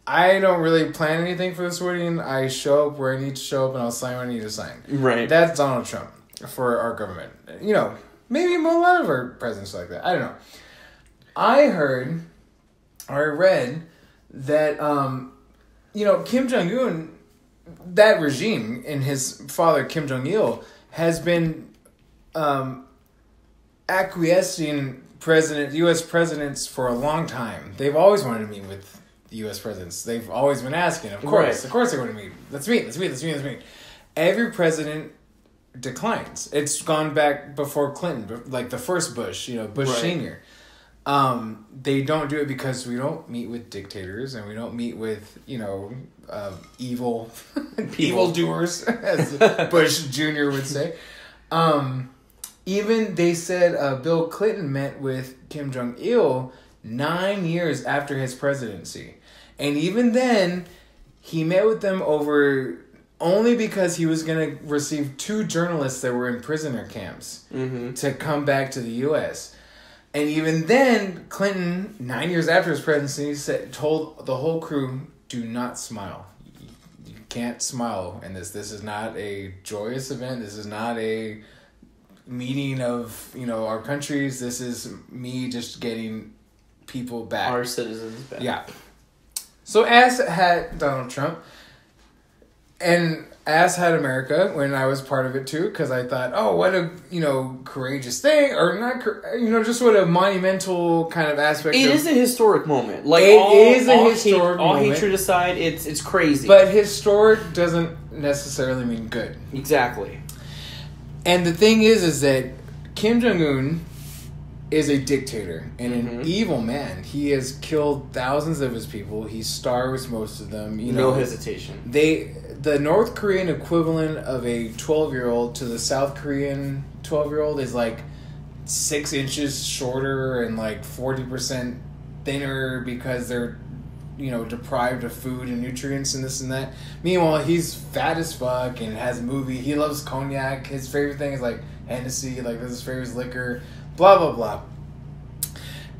I don't really plan anything for this wedding. I show up where I need to show up and I'll sign what I need to sign. Right. That's Donald Trump for our government. Maybe a lot of our presidents like that. I don't know. I heard, or I read, that, Kim Jong-un, that regime, and his father, Kim Jong-il, has been acquiescing U.S. presidents for a long time. They've always wanted to meet with the U.S. presidents. They've always been asking. Of course they want to meet. Let's meet. Every president declines. It's gone back before Clinton, like the first Bush, Bush Senior. They don't do it because we don't meet with dictators and we don't meet with, evil evildoers, as Bush Jr. would say. Even they said Bill Clinton met with Kim Jong-il 9 years after his presidency. And even then, he met with them only because he was going to receive 2 journalists that were in prisoner camps to come back to the U.S. And even then, Clinton, 9 years after his presidency, told the whole crew, do not smile. You can't smile in this. This is not a joyous event. This is not a meeting of, our countries. This is me just getting people back. Our citizens back. Yeah. So as had Donald Trump, and as had America when I was part of it too, because I thought, oh, what a, courageous thing, or not, just what a monumental kind of aspect. It is a historic moment. Like, all hatred aside, it's crazy. But historic doesn't necessarily mean good. Exactly. And the thing is that Kim Jong-un is a dictator and an evil man. He has killed thousands of his people. He starves most of them. No hesitation. The North Korean equivalent of a 12-year-old to the South Korean 12-year-old is like 6 inches shorter and like 40% thinner because they're, deprived of food and nutrients and this and that. Meanwhile, he's fat as fuck and has a movie. He loves cognac. His favorite thing is like Hennessy. Like, this is his favorite liquor. Blah, blah, blah.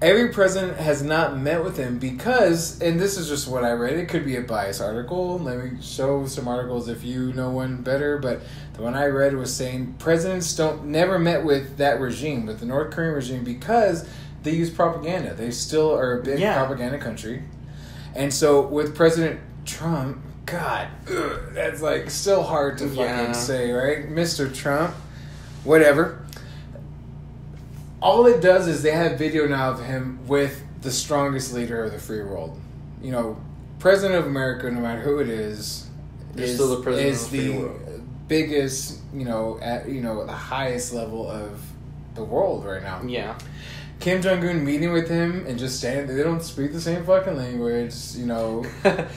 Every president has not met with him because, and this is just what I read, it could be a biased article. Let me show some articles if you know one better, but the one I read was saying presidents never met with that regime, with the North Korean regime, because they use propaganda. They still are a big propaganda country. And so with President Trump, God, that's like still hard to fucking say, right? Mr. Trump, whatever. All it does is they have video now of him with the strongest leader of the free world. President of America, no matter who it is still the president of the free the world. Biggest, at the highest level of the world right now. Yeah. Kim Jong-un meeting with him and just standing there. They don't speak the same fucking language, Have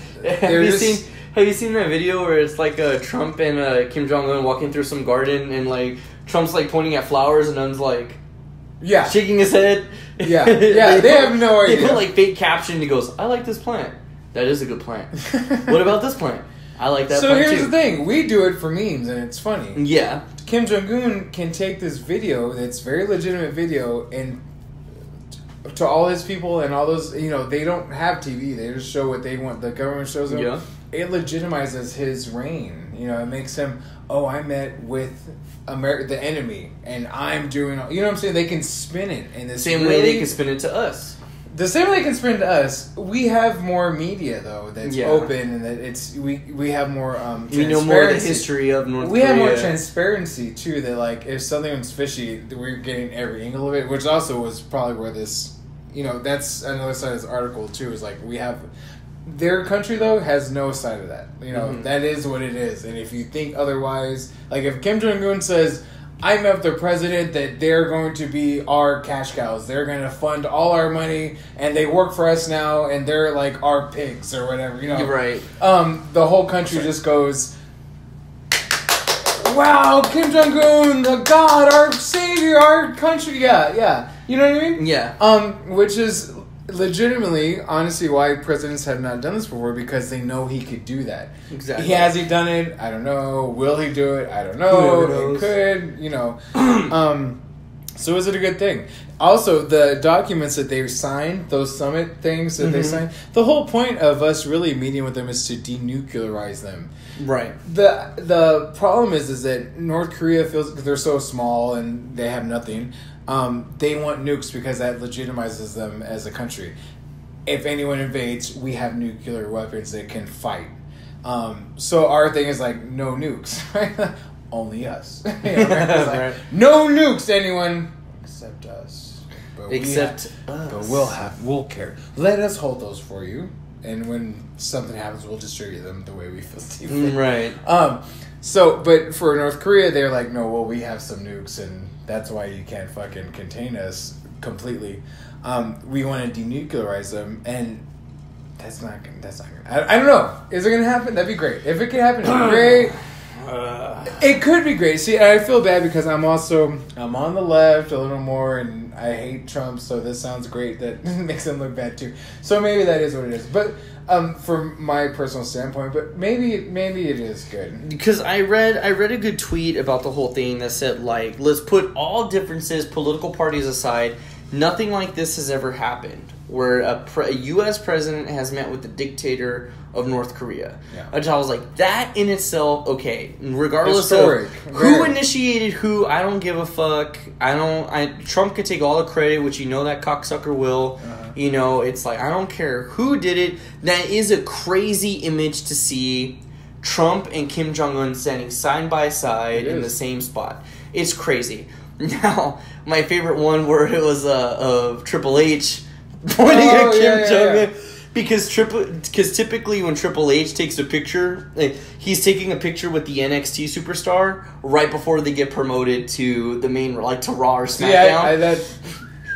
you seen that video where it's like Trump and Kim Jong-un walking through some garden and like Trump's like pointing at flowers and Un's like shaking his head? Yeah. They have no idea. They put like fake caption. He goes, "I like this plant. That is a good plant. What about this plant? I like that plant too." So here's the thing. We do it for memes and it's funny. Yeah. Kim Jong-un can take this video that's very legitimate video and to all his people and all those, they don't have TV. They just show what they want. The government shows them. Yeah. It legitimizes his reign. It makes him, I met with the enemy and I'm doing, what I'm saying? They can spin it in the same way they can spin it to us. The same way they can spin it to us. We have more media though that's open and that we have more transparency. We know more of the history of North Korea. We have more transparency too. That like if something was fishy, we're getting every angle of it. Which also was probably where this, that's another side of this article too. Is like we have. Their country, though, has no side of that. That is what it is. And if you think otherwise, like if Kim Jong-un says, I met the president that they're going to be our cash cows. They're going to fund all our money and they work for us now and they're like our pigs or whatever, You're right. The whole country just goes, wow, Kim Jong-un, the god, our savior, our country. Yeah. You know what I mean? Yeah. Which is legitimately, honestly, why presidents have not done this before, because they know he could do that. Exactly. Has he done it? I don't know. Will he do it? I don't know. He could, so is it a good thing? Also, the documents that they signed, those summit things that they signed, the whole point of us really meeting with them is to denuclearize them. Right. The problem is that North Korea feels they're so small and they have nothing. They want nukes because that legitimizes them as a country. If anyone invades, we have nuclear weapons that can fight. So our thing is like, no nukes, right? Only us. Right? No nukes, anyone. Except us. Except us. But we'll care. Let us hold those for you. And when something happens, we'll distribute them the way we feel stupid. Right. But for North Korea, they're like, no, well, we have some nukes, and that's why you can't fucking contain us completely. We want to denuclearize them, and that's not gonna. I don't know. Is it gonna happen? That'd be great. If it could happen, it'd be great. It could be great. See, I feel bad because I'm on the left a little more, and I hate Trump. So this sounds great. That makes him look bad too. So maybe that is what it is. But from my personal standpoint, but maybe it is good. Because I read a good tweet about the whole thing that said, like, let's put all differences, political parties aside. Nothing like this has ever happened, where a U.S. president has met with the dictator of North Korea. Yeah. Which I was like, that in itself, okay, regardless Historic. of who initiated who, I don't give a fuck. Trump could take all the credit, which you know that cocksucker will. Uh-huh. You know, it's like, I don't care who did it. That is a crazy image to see Trump and Kim Jong-un standing side by side in the same spot. It's crazy. Now, my favorite one where it was of Triple H pointing at Kim Jong-un. Because typically when Triple H takes a picture, he's taking a picture with the NXT superstar right before they get promoted to the main, like to Raw or SmackDown.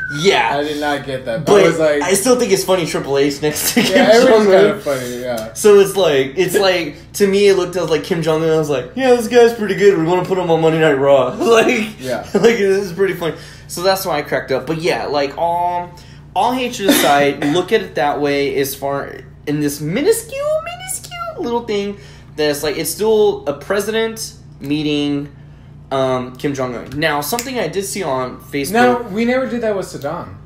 I did not get that. But I was like, I still think it's funny Triple H next to Kim everyone's Jong-un. kind of funny, yeah. So it's like to me it looked like Kim Jong-un. I was like, yeah, this guy's pretty good. We want to put him on Monday Night Raw. Like this is pretty funny. So that's why I cracked up. But yeah, like all hatred aside, look at it that way. As far in this minuscule little thing, that's like it's still a president meeting Kim Jong-un. Now, something I did see on Facebook. No, we never did that with Saddam.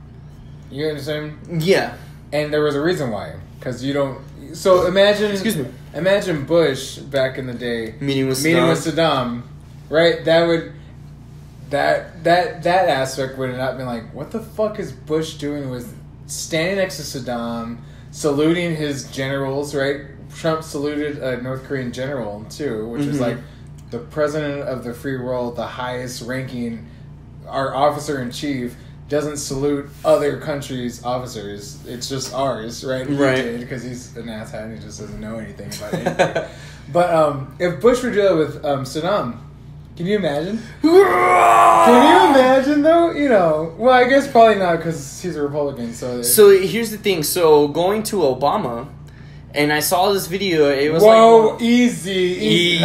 You understand? Yeah. And there was a reason why. Because you don't... So imagine... Excuse me. Imagine Bush back in the day... Meeting with Saddam. Right? That would... That aspect would have not been like, what the fuck is Bush doing with standing next to Saddam, saluting his generals, right? Trump saluted a North Korean general, too, which is like... the president of the free world, the highest ranking, our officer-in-chief, doesn't salute other countries' officers. It's just ours, right? Right. Because he's an asshat and he just doesn't know anything about anything. But if Bush were to do that with Saddam, can you imagine? Can you imagine, though? You know, well, I guess probably not because he's a Republican. So here's the thing. So going to Obama... And I saw this video. It was easy.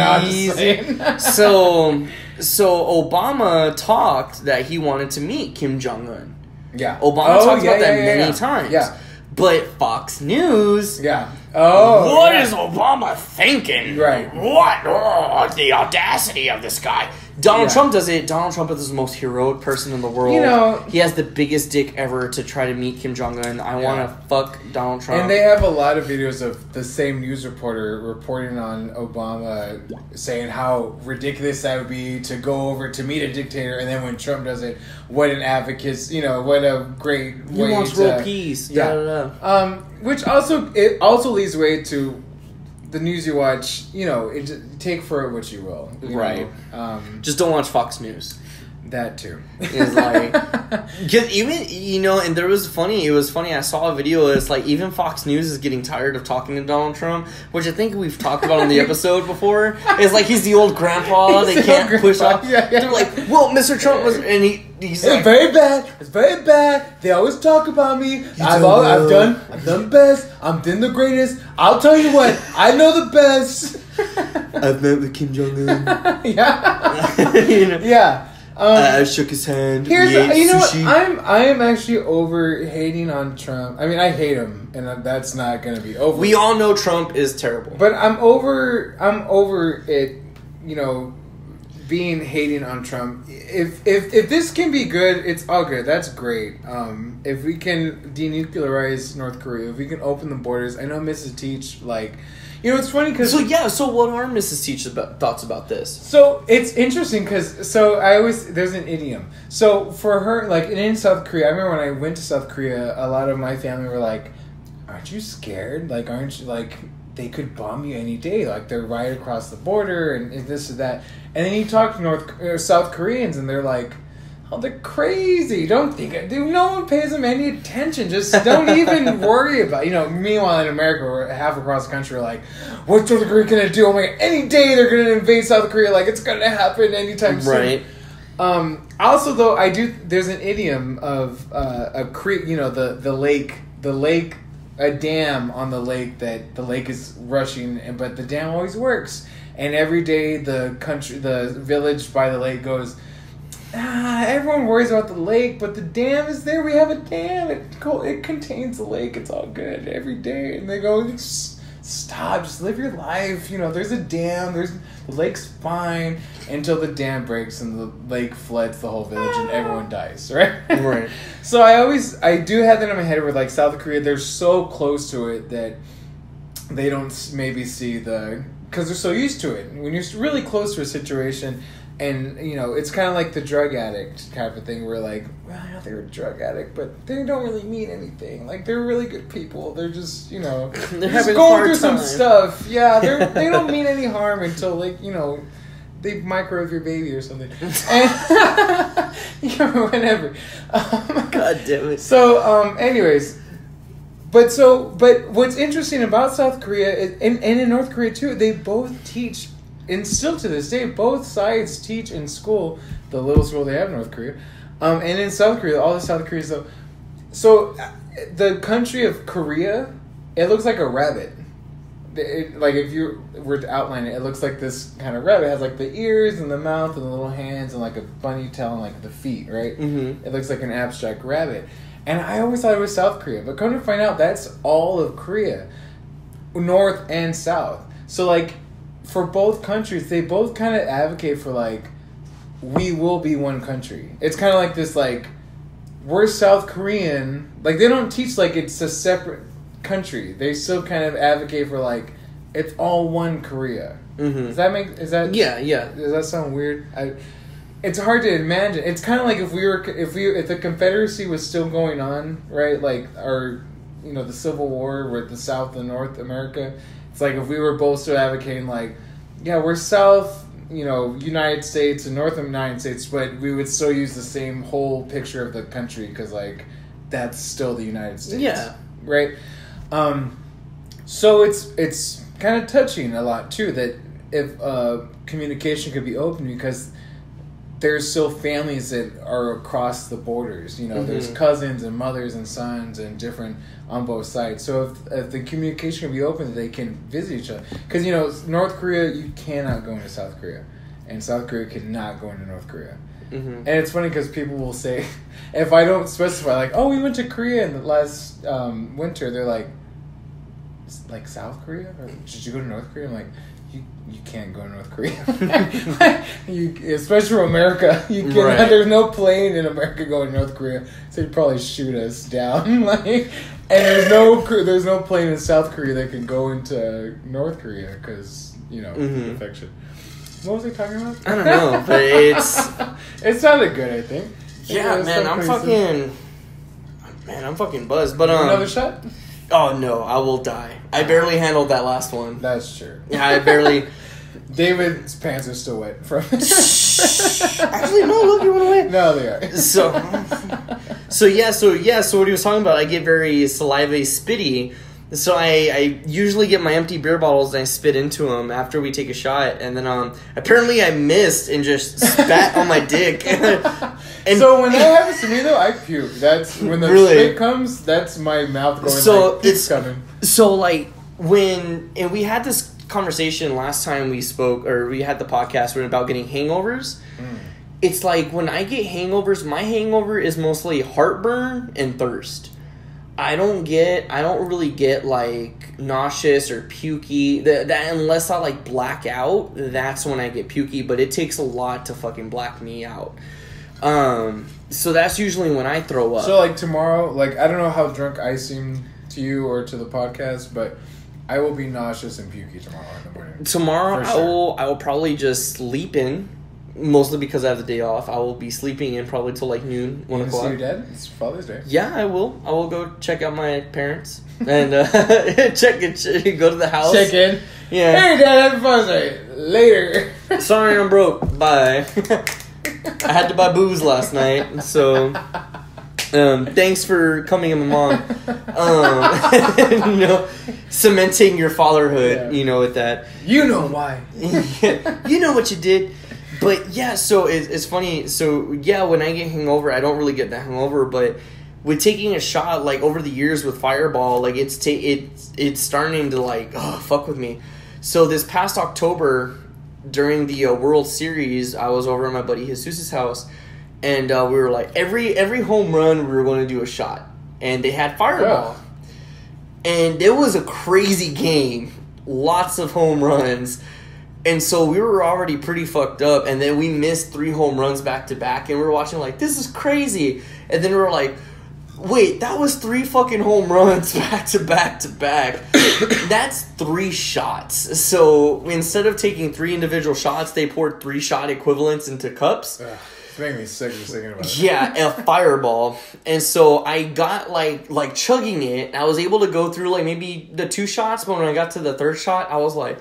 So Obama talked that he wanted to meet Kim Jong-un. Yeah. Obama talked about that many times. Yeah. But Fox News. Yeah. Oh. What is Obama thinking? Right. What? Oh, the audacity of this guy. Donald Trump does it. Donald Trump is the most heroic person in the world. You know, he has the biggest dick ever to try to meet Kim Jong-un. I want to fuck Donald Trump. And they have a lot of videos of the same news reporter reporting on Obama saying how ridiculous that would be to go over to meet a dictator. And then when Trump does it, what an advocate, what a great way he wants real peace. Yeah. Which also leads way to the news you watch, take for it what you will. Right. Just don't watch Fox News. That too. It's like, because even, and it was funny, I saw a video, it's like, even Fox News is getting tired of talking to Donald Trump, which I think we've talked about on the episode before. It's like, he's the old grandpa they can't push off. Yeah. They're like, well, Mr. Trump was, and he's like, it's very bad, they always talk about me, I've done best, I'm been the greatest, I'll tell you what, I know the best. I've met with Kim Jong-un. Yeah. Yeah. I shook his hand. I am actually over hating on Trump. I mean, I hate him, and that's not going to be over. We all know Trump is terrible, but I'm over it. Being hating on Trump. If this can be good, it's all good. That's great. If we can denuclearize North Korea, if we can open the borders. I know Mrs. Teach it's funny because... So what are Mrs. Teach's thoughts about this? So, it's interesting because... there's an idiom. So, for her, in South Korea, I remember when I went to South Korea, a lot of my family were like, aren't you scared? Aren't you, they could bomb you any day. They're right across the border and this and that. And then you talk to South Koreans and they're like, Oh, they're crazy. Don't think it. Dude, no one pays them any attention. Just don't even worry about it. You know, meanwhile in America, we're half across the country, we're like, what's North Korea going to do? Oh my God, any day they're going to invade South Korea. Like, it's going to happen anytime soon. Right. Also, though, there's an idiom of a creek, you know, the lake, a dam on the lake that the lake is rushing, but the dam always works. And every day the village by the lake goes, everyone worries about the lake, but the dam is there. We have a dam. It contains the lake. It's all good every day. And they go, stop, just live your life. You know, there's a dam. The lake's fine until the dam breaks and the lake floods the whole village and everyone dies, right? Right. So I do have that in my head where like South Korea, they're so close to it that they don't maybe see because they're so used to it. When you're really close to a situation, and you know, it's kind of like the drug addict type of thing where like, well, they're a drug addict, but they don't really mean anything. Like, they're really good people. They're just, you know, they're just going through some stuff. Yeah, they don't mean any harm until, like, you know, they microwave your baby or something. And you know, whatever. God damn it. So, anyways. But what's interesting about South Korea is, and in North Korea too, they both teach, and still to this day, both sides teach in school, the little school they have in North Korea, and in South Korea, all the South Koreans. So the country of Korea, it looks like a rabbit. Like if you were to outline it, it looks like this kind of rabbit. It has like the ears and the mouth and the little hands and like a bunny tail and like the feet, right? Mm-hmm. It looks like an abstract rabbit. And I always thought it was South Korea, but come to find out, that's all of Korea, North and South. So like, for both countries, they both kind of advocate for like, we will be one country. It's kind of like this, like, we're South Korean. Like, they don't teach like it's a separate country. They still kind of advocate for like, it's all one Korea. Mm-hmm. Yeah. Does that sound weird? It's hard to imagine. It's kind of like if the Confederacy was still going on, right? Like, the Civil War with the South and North America. It's like if we were both still advocating, like, yeah, we're South, United States and North United States, but we would still use the same whole picture of the country because, like, that's still the United States. Yeah. Right? So it's kind of touching a lot, too, that if communication could be open because there's still families that are across the borders. Mm-hmm. There's cousins and mothers and sons and different on both sides. So if the communication can be open, they can visit each other. Because, North Korea, you cannot go into South Korea. And South Korea cannot go into North Korea. Mm-hmm. And it's funny because people will say, if I don't specify, like, oh, we went to Korea in the last winter, they're like South Korea? Or did you go to North Korea? I'm like, you can't go to North Korea. Especially from America. You can. Right. There's no plane in America going to North Korea, so they'd probably shoot us down. And there's no plane in South Korea that can go into North Korea because mm-hmm. infection. What was he talking about? I don't know, but it sounded good. I think. Yeah, man, I'm fucking buzzed. But another shot. Oh no, I will die. I barely handled that last one. That's true. Yeah, I barely. David's pants are still wet from it. Actually, no, look, you went away. No, they are. So what he was talking about, I get very saliva spitty. So I usually get my empty beer bottles and I spit into them after we take a shot, and then apparently I missed and just spat on my dick. And so when that happens to me though, I puke. That's when the spit comes. That's my mouth going. So like, it's coming. So like and we had this conversation last time we spoke, or we had the podcast about getting hangovers. It's like when I get hangovers, my hangover is mostly heartburn and thirst. I don't really get like nauseous or pukey. That unless I like black out, that's when I get pukey. But it takes a lot to fucking black me out. So that's usually when I throw up. So like tomorrow, like I don't know how drunk I seem to you or to the podcast, but I will be nauseous and pukey tomorrow in the morning. Tomorrow, sure. I will probably just sleep in. Mostly because I have the day off. I will be sleeping in probably till like noon, 1 o'clock. See your dad? It's Father's Day. Yeah, I will. I will go check out my parents and go to the house. Check in. Yeah. Hey, Dad, happy Father's Day. Later. Sorry, I'm broke. Bye. I had to buy booze last night, so thanks for coming in, my mom. Cementing your fatherhood, with that. You know why. You know what you did. But yeah, so it's funny. So yeah, when I get hungover, I don't really get that hungover, but with taking a shot, like over the years with Fireball, like it's starting to like fuck with me. So this past October, during the World Series, I was over at my buddy Jesus' house, and we were like every home run we were going to do a shot, and they had Fireball, and it was a crazy game, lots of home runs, and so we were already pretty fucked up, and then we missed 3 home runs back to back, and we were watching like, this is crazy, and then we were like, wait, that was 3 fucking home runs back to back to back. That's 3 shots. So instead of taking 3 individual shots, they poured 3 shot equivalents into cups. Ugh, it's making me sick just thinking about it. Yeah, a Fireball. And so I got like chugging it. I was able to go through like maybe the 2 shots, but when I got to the 3rd shot, I was like,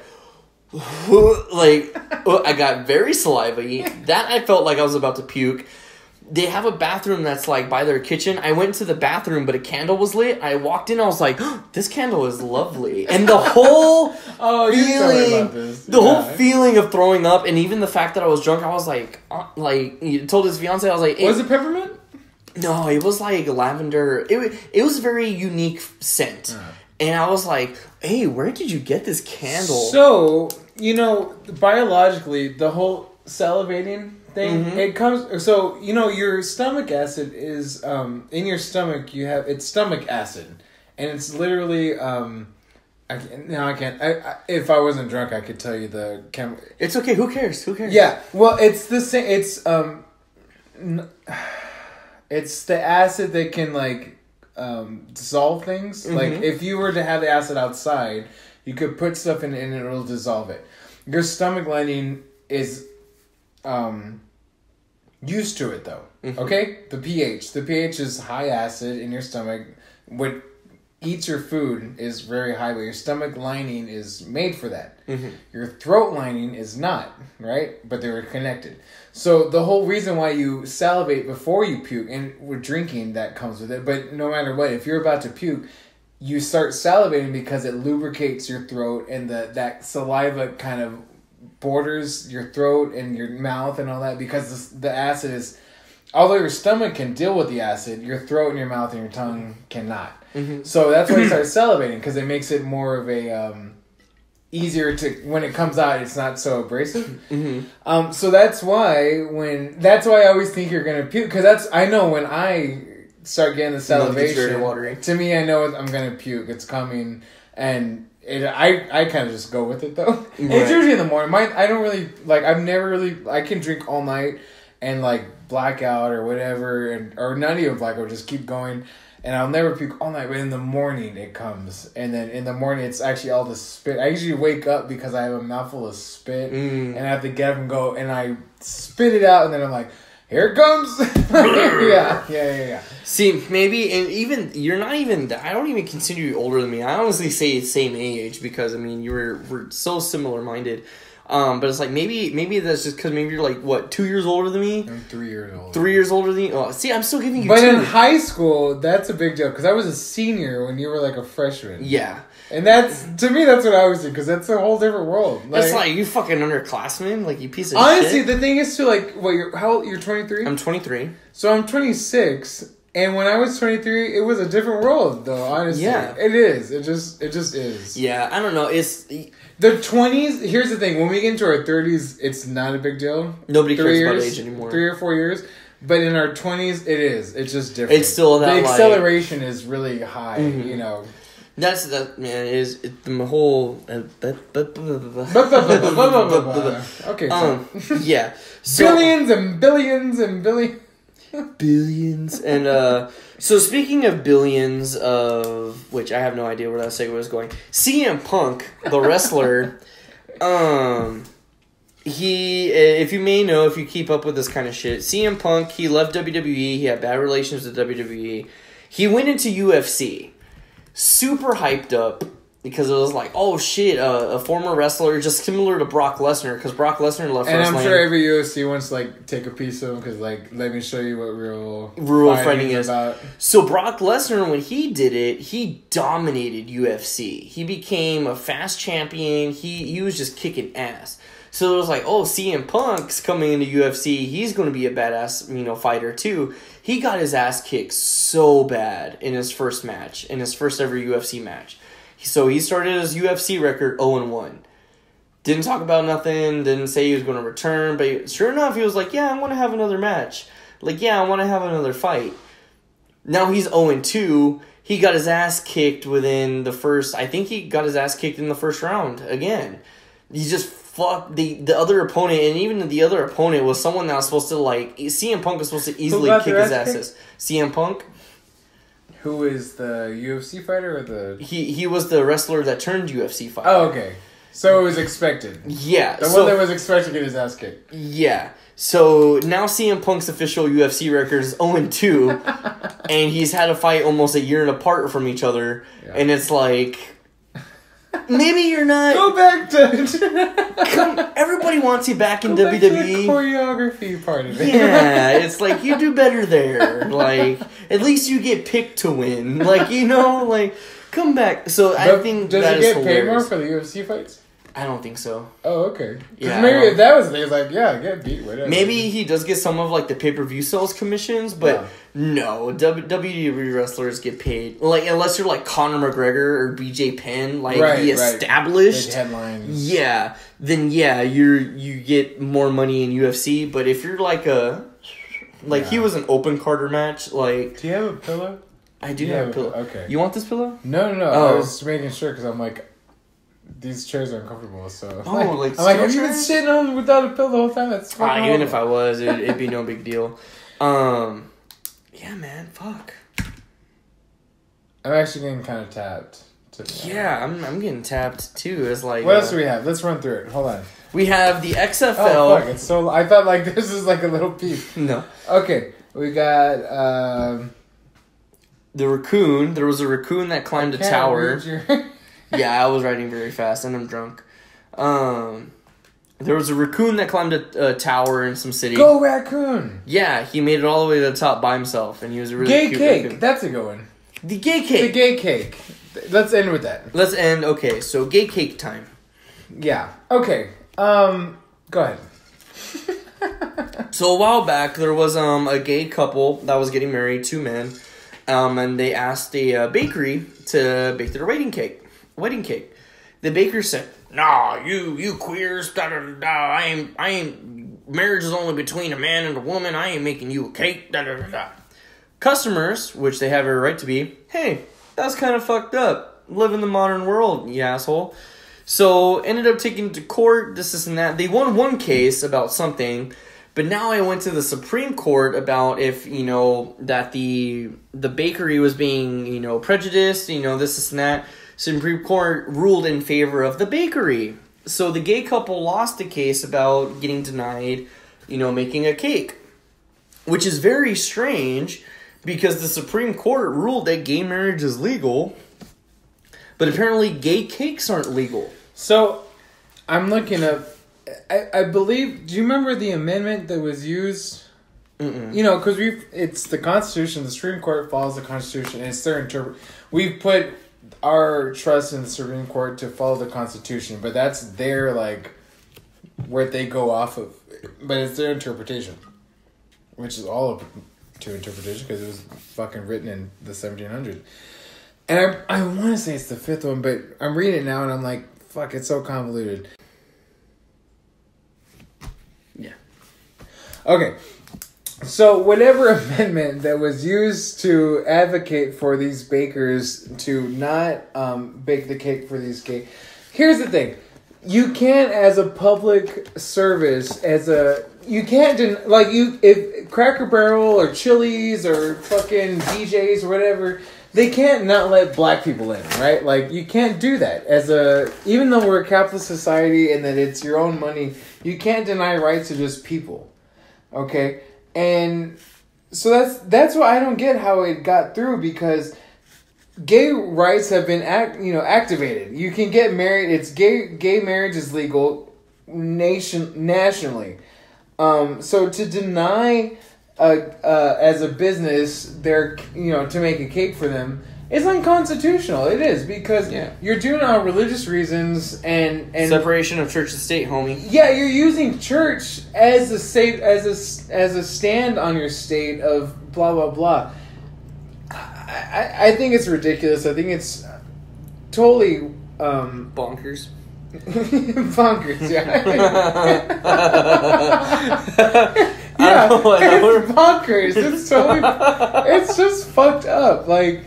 I got very salivary. That I felt like I was about to puke. They have a bathroom that's like by their kitchen. I went to the bathroom, but a candle was lit. I walked in, I was like, this candle is lovely. And the whole whole feeling of throwing up, and even the fact that I was drunk, I was like you told his fiance, I was like, was it peppermint? No, it was like lavender. It was a very unique scent. And I was like, hey, where did you get this candle? So, biologically, the whole salivating thing, it comes, so, your stomach acid is, in your stomach, it's stomach acid. And it's literally, I can't, if I wasn't drunk, I could tell you the It's okay, who cares? Yeah, well, it's the same, it's the acid that can, dissolve things. Like, if you were to have the acid outside, you could put stuff in it and it'll dissolve it. Your stomach lining is used to it, though. Okay? The pH is high acid in your stomach. What eats your food is very high, but your stomach lining is made for that. Your throat lining is not, right? But they're connected. So the whole reason why you salivate before you puke, and with drinking, that comes with it, but no matter what, if you're about to puke, you start salivating because it lubricates your throat, and that saliva kind of borders your throat and your mouth and all that, because the acid is, although your stomach can deal with the acid, your throat and your mouth and your tongue cannot. So that's why you start salivating, because it makes it more of a easier to, when it comes out, it's not so abrasive. So that's why I always think you're gonna puke, because I know when I start getting the salivation, to me, I know I'm gonna puke. It's coming, and I kind of just go with it, though. Right. It's usually in the morning. I don't really I've never really, I can drink all night and blackout or whatever, or not even blackout, just keep going. And I'll never puke all night, but in the morning it comes. And then in the morning it's actually all the spit. I usually wake up because I have a mouthful of spit. And I have to get up and go, and I spit it out, and then I'm like, here it comes. Yeah. See, maybe, and even, you're not even, I don't even consider you older than me. I honestly say same age, because, I mean, we're so similar-minded. But it's maybe that's just because maybe you're 2 years older than me? I'm 3 years older. 3 years older than you? Oh, see, I'm still giving you But 2. in high school, that's a big deal, because I was a senior when you were a freshman. Yeah. And to me, that's what I always do, because that's a whole different world. It's you fucking underclassmen, you piece of honestly, shit. the thing is how old, you're 23? I'm 23. So I'm 26, and when I was 23, it was a different world, though, honestly. Yeah. It is. It just is. Yeah, I don't know, The 20s, here's the thing, when we get into our 30s, it's not a big deal. Nobody cares about age anymore. 3 or 4 years. But in our 20s, it is. It's just different. It's still that, the acceleration is really high, That's man is the whole. Okay. Yeah. So, billions and billions and billions. Billions and so speaking of billions of which I have no idea where that segue was going. CM Punk, the wrestler, he, if you may know, if you keep up with this kind of shit, CM Punk, he left WWE. He had bad relations with WWE. He went into UFC, super hyped up, because it was like, oh shit, a former wrestler, just similar to Brock Lesnar, because Brock Lesnar left and wrestling. I'm sure every UFC wants to like take a piece of him because like let me show you what real fighting is about. So Brock Lesnar, when he did it, he dominated UFC. He became a fast champion. He was just kicking ass. So it was like, oh, CM Punk's coming into UFC. He's going to be a badass, fighter too. He got his ass kicked so bad in his first match, in his first ever UFC match. So he started his UFC record 0-1. Didn't talk about nothing. Didn't say he was going to return. But sure enough, he was like, yeah, I want to have another match. Like, yeah, I want to have another fight. Now he's 0-2. He got his ass kicked within the first... I think he got his ass kicked in the first round again. He just fucked the other opponent. And even the other opponent was someone that was supposed to, like... CM Punk was supposed to easily kick his asses. CM Punk... Who is the UFC fighter or the... He was the wrestler that turned UFC fighter. Oh, okay. So it was expected. Yeah. The one that was expected to get his ass kicked. Yeah. So now CM Punk's official UFC record is 0-2. And he's had a fight almost a year apart from each other. Yeah. And it's like... Maybe you're not... Go back to... Everybody wants you back in Go WWE. Back to the choreography part of it. Yeah, it's like, you do better there. Like, at least you get picked to win. Like, come back. So I think does that he get is paid hilarious. more for the UFC fights? I don't think so. Oh, okay. Yeah, maybe if that was the thing, it's like, yeah, get beat, whatever. Maybe he does get some of, like, the pay-per-view sales commissions, but no, WWE wrestlers get paid. Like, unless you're, like, Conor McGregor or BJ Penn, like, the established... Big headlines. Yeah. Then, yeah, you get more money in UFC, but if you're, like, he was an open Carter match, like... Do you have a pillow? I do have a pillow. Okay. You want this pillow? No. Oh. I was making sure, because I'm like... These chairs are uncomfortable, so... Oh, I'm like, have you been sitting on without a pillow the whole time? That's fucking even if I was, it'd be no big deal. Yeah, man, fuck. I'm actually getting kind of tapped. Yeah, I'm getting tapped, too. It's like... What else do we have? Let's run through it. Hold on. We have the XFL... Oh, fuck, it's so... I thought, like, this is like a little piece. No. Okay, we got, The raccoon. There was a raccoon that climbed a tower. Your... Yeah, I was riding very fast and I'm drunk. There was a raccoon that climbed a tower in some city. Go raccoon! Yeah, he made it all the way to the top by himself, and he was a really gay cute cake. raccoon. That's a good one. The gay cake. The gay cake. Let's end with that. Let's end. Okay, so gay cake time. Yeah. Okay. Go ahead. So a while back, there was a gay couple that was getting married, 2 men, and they asked a bakery to bake their wedding cake. The baker said, "Nah, you queers, da da da. I ain't. Marriage is only between a man and a woman. I ain't making you a cake, da da da da." Customers, which they have every right to be, hey, that's kind of fucked up. Live in the modern world, you asshole. So ended up taking to court, this and that. They won one case about something, but now I went to the Supreme Court about if that the bakery was being prejudiced, this and that. Supreme Court ruled in favor of the bakery. So the gay couple lost the case about getting denied, making a cake. Which is very strange because the Supreme Court ruled that gay marriage is legal. But apparently gay cakes aren't legal. So, I'm looking up... I believe... Do you remember the amendment that was used? Mm-mm. Because it's the Constitution. The Supreme Court follows the Constitution. And it's their we've put... our trust in the Supreme Court to follow the Constitution, but that's their, like, where they go off of, but it's their interpretation, which is all up to interpretation, because it was fucking written in the 1700s, and I want to say it's the 5th one, but I'm reading it now, and I'm like, fuck, it's so convoluted. Yeah. Okay. So, whatever amendment that was used to advocate for these bakers to not bake the cake for these cake. Here's the thing. You can't, as a public service, you can't, if Cracker Barrel or Chili's or fucking DJs or whatever, they can't not let black people in, right? Like, you can't do that. Even though we're a capitalist society and that it's your own money, you can't deny rights to just people. Okay? And so that's why I don't get how it got through, because gay rights have been activated. You can get married. It's gay marriage is legal nationally. So to deny as a business their to make a cake for them is unconstitutional. It is because you're doing it on religious reasons and separation of church and state, homie. Yeah, you're using church as a stand on your state of blah blah blah. I think it's ridiculous. I think it's totally bonkers. Bonkers, yeah. Yeah, it's bonkers. It's totally. It's just fucked up. Like,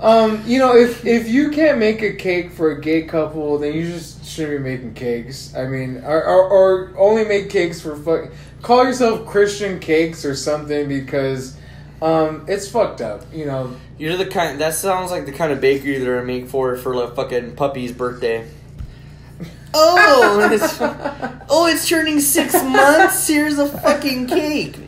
if you can't make a cake for a gay couple, then you just shouldn't be making cakes. I mean, or only make cakes for call yourself Christian cakes or something because. It's fucked up, You're the kind. That sounds like the kind of bakery that I make for like fucking puppy's birthday. It's turning 6 months. Here's a fucking cake.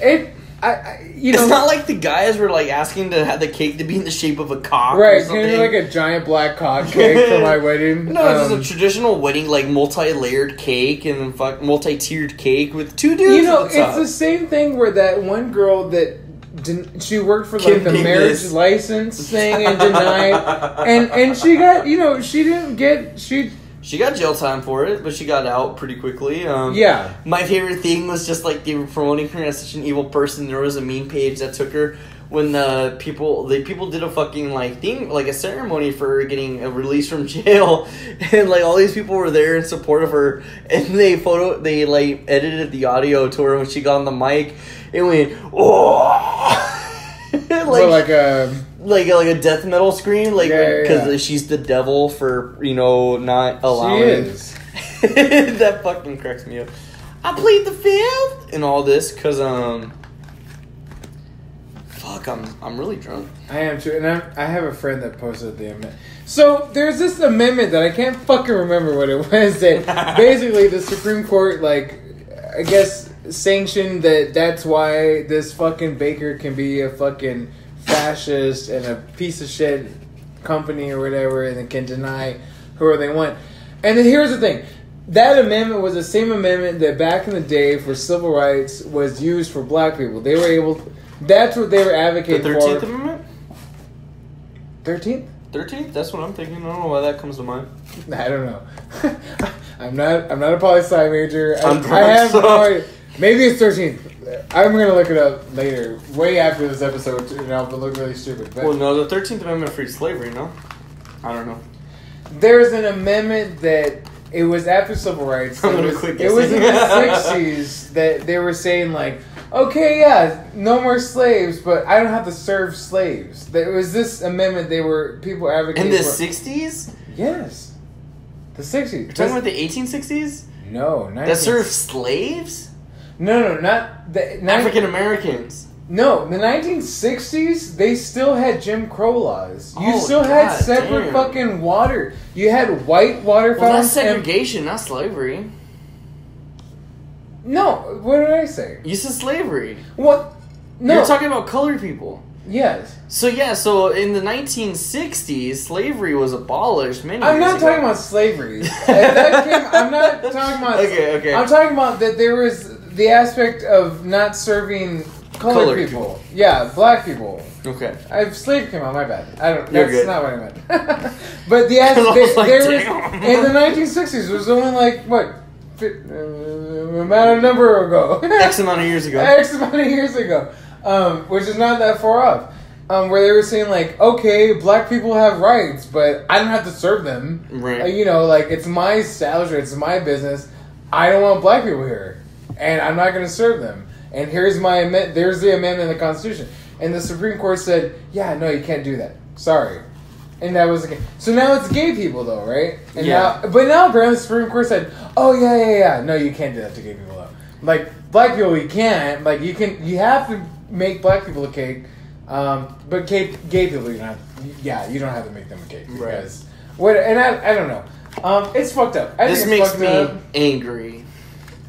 It's not like the guys were like asking to have the cake to be in the shape of a cock, right? Or something. It's like a giant black cock cake for my wedding. No, it's a traditional wedding, like multi-layered cake and multi-tiered cake with two dudes. It's the same thing where that one girl that. She worked for like the marriage license thing and denied, and she got she got jail time for it, but she got out pretty quickly. My favorite thing was just like they were promoting her as such an evil person. There was a meme page that took her when the people did a fucking like thing, like a ceremony for her getting a release from jail, and like all these people were there in support of her, and they like edited the audio to her when she got on the mic. It went like a death metal scream, like because she's the devil for not allowing. She is. That fucking cracks me up. I plead the fifth and all this because I'm really drunk. I am too, and I have a friend that posted the amendment. So there's this amendment that I can't fucking remember what it was. That basically the Supreme Court, like, I guess, sanctioned that's why this fucking baker can be a fucking fascist and a piece of shit company or whatever, and it can deny whoever they want. And then here's the thing. That amendment was the same amendment that back in the day for civil rights was used for black people. They were able. That's what they were advocating for. The 13th Amendment? 13th? 13th? That's what I'm thinking. I don't know why that comes to mind. I don't know. I'm not a poli-sci major. I have so. no idea. Maybe it's 13th. I'm going to look it up later, way after this episode, and I'll look really stupid. But well, no, the 13th Amendment freed slavery, no? I don't know. There's an amendment that it was after civil rights. It was in the 60s that they were saying, like, okay, yeah, no more slaves, but I don't have to serve slaves. There was this amendment people advocating in the for. 60s? Yes. The 60s. You're talking about the 1860s? No, that served slaves? No, not the African Americans. No, the 1960s, they still had Jim Crow laws. You still had separate fucking water. You had white water fountains. Well, that's segregation, not slavery. No, what did I say? You said slavery. What? No. You're talking about colored people. Yes. So in the 1960s, slavery was abolished many I'm years not ago. talking about slavery. I'm not talking about... Okay. I'm talking about that there was the aspect of not serving colored people. Yeah, black people. Okay. Slave came out, my bad. That's good. not what I meant. But the aspect... in the 1960s, it was only like, what... amount of number ago. X amount of years ago. Which is not that far off. Where they were saying, like, okay, black people have rights, but I don't have to serve them. Right. It's my establishment, it's my business. I don't want black people here. And I'm not going to serve them. And there's the amendment in the Constitution. And the Supreme Court said, yeah, no, you can't do that. Sorry. And that was okay. So now it's gay people, though, right? And now apparently the Supreme Court said, oh, yeah. No, you can't do that to gay people, though. Like, black people, you can't. Like, you have to make black people a cake. But gay people, you don't have to make them a cake. Because, and I don't know. It's fucked up. This makes me angry.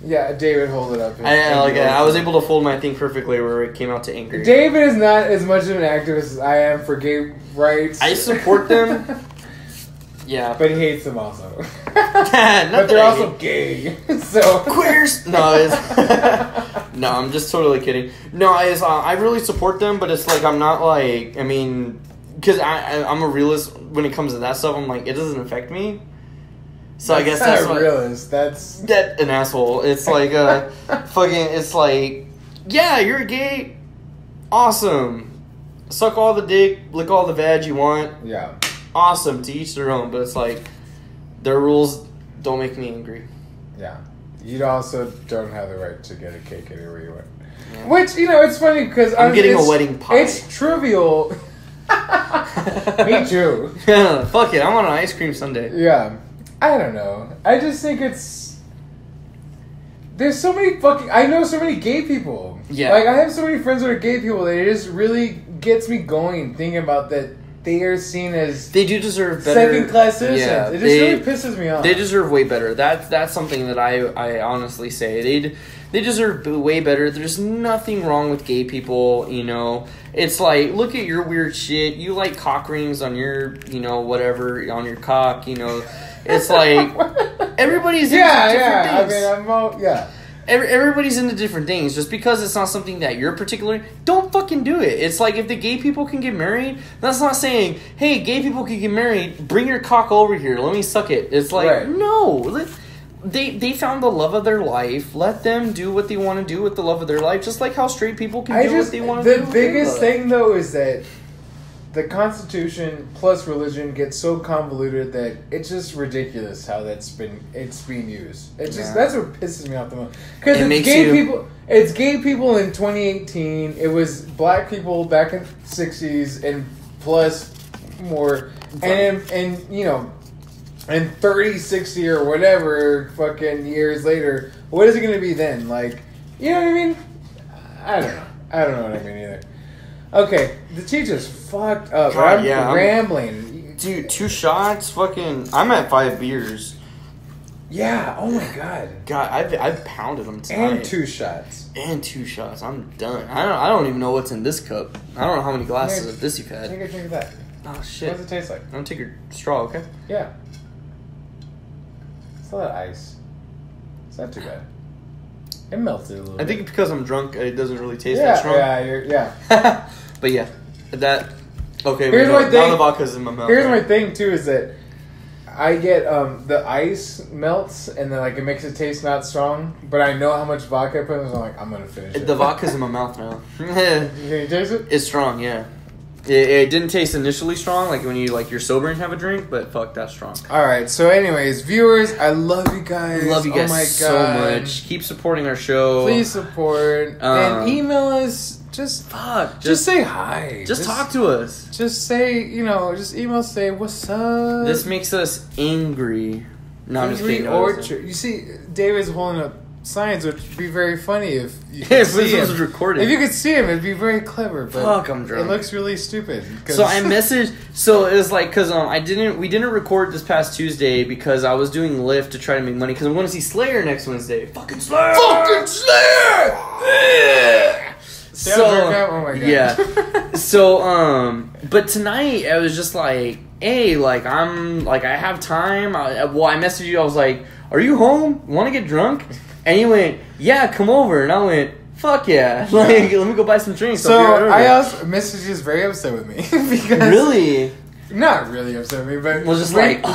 Yeah, David, hold it up. I was able to fold my thing perfectly where it came out to angry. David is not as much of an activist as I am for gay rights. I support them. Yeah. But he hates them also. But they're also gay. So queers. No, no, I'm just totally kidding. No, I really support them, but it's like I'm not like, I mean, because I'm a realist when it comes to that stuff. I'm like, it doesn't affect me. So I guess that's not a realist. That's an asshole. It's like it's like, yeah, you're gay, awesome. Suck all the dick, lick all the vag you want. Yeah. Awesome, to each their own, but it's like their rules don't make me angry. Yeah. You also don't have the right to get a cake anywhere you want. Yeah. Which, it's funny because I'm getting a wedding pie. It's trivial. Me too. Fuck it, I want an ice cream sundae. Yeah. I don't know. I just think there's so many I know so many gay people. Yeah. Like, I have so many friends that are gay people that it just really gets me going thinking about that they are seen as... They do deserve better. Second-class citizens. Yeah, it just really pisses me off. They deserve way better. That's something that I honestly say. They deserve way better. There's nothing wrong with gay people, It's like, look at your weird shit. You like cock rings on your, whatever, on your cock, It's like, everybody's into different things. Everybody's into different things. Just because it's not something that you're particular, don't fucking do it. It's like, if the gay people can get married, that's not saying, hey, gay people can get married, bring your cock over here, let me suck it. It's like, no. They found the love of their life. Let them do what they want to do with the love of their life, just like how straight people can do what they want to do. The biggest thing, though, is that the Constitution plus religion gets so convoluted that it's just ridiculous how it's being used. It's just that's what pisses me off the most. Because it's gay people in 2018. It was black people back in the 60s and plus more, and 30, 60 or whatever fucking years later, what is it going to be then? Like, you know what I mean? I don't know. I don't know what I mean either. Okay, the teacher's fucked up. God, I'm rambling. Dude, 2 shots? Fucking... I'm at 5 beers. Yeah, oh my god. God, I've pounded them tonight. And 2 shots. I'm done. I don't even know what's in this cup. I don't know how many glasses of this you've had. Take a drink of that. Oh, shit. What does it taste like? I'm gonna take your straw, okay? Yeah. It's a lot of ice. It's not too bad. It melted a little bit. I think because I'm drunk, it doesn't really taste that strong. Yeah. But yeah, that... Okay, here's my thing. Now the vodka's in my mouth. Here's my thing, too, is that I get... the ice melts, and then, it makes it taste not strong, but I know how much vodka I put in it, so I'm like, I'm gonna finish it. The vodka's in my mouth now. Can you taste it? It's strong, yeah. It didn't taste initially strong, like when you're sober and have a drink, but fuck, that's strong. Alright, so anyways, viewers, I love you guys. Love you guys so much. Keep supporting our show. Please support. And email us. Just say hi. Just talk to us. Just say, just email, say, what's up? This makes us angry. No, I'm just kidding. You see, David's holding up signs, which would be very funny if you could see him. Was recorded. If you could see him, it'd be very clever. But fuck, I'm drunk. It looks really stupid. So I messaged. So it was like because we didn't record this past Tuesday because I was doing Lyft to try to make money because I'm going to see Slayer next Wednesday. Fucking Slayer! Yeah. So oh my god. Yeah. So but tonight I was just like, hey, I have time. I messaged you. I was like, are you home? Want to get drunk? And he went, yeah, come over. And I went, fuck yeah. Let me go buy some drinks. So I also, Mrs. is very upset with me. Because really? Not really upset with me, but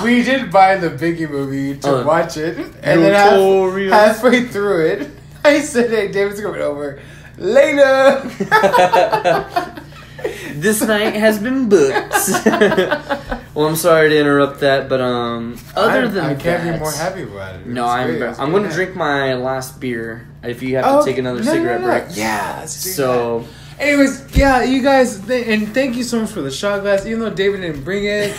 we did buy the Biggie movie to watch it. And then halfway through it, I said, hey, David's coming over. Later. This night has been booked. Well, I'm sorry to interrupt that, but other than that, I can't be more happy about it. No, I'm going to drink my last beer. If you have to take another cigarette break, yeah. Let's do that. Anyways, yeah, you guys, and thank you so much for the shot glass. Even though David didn't bring it,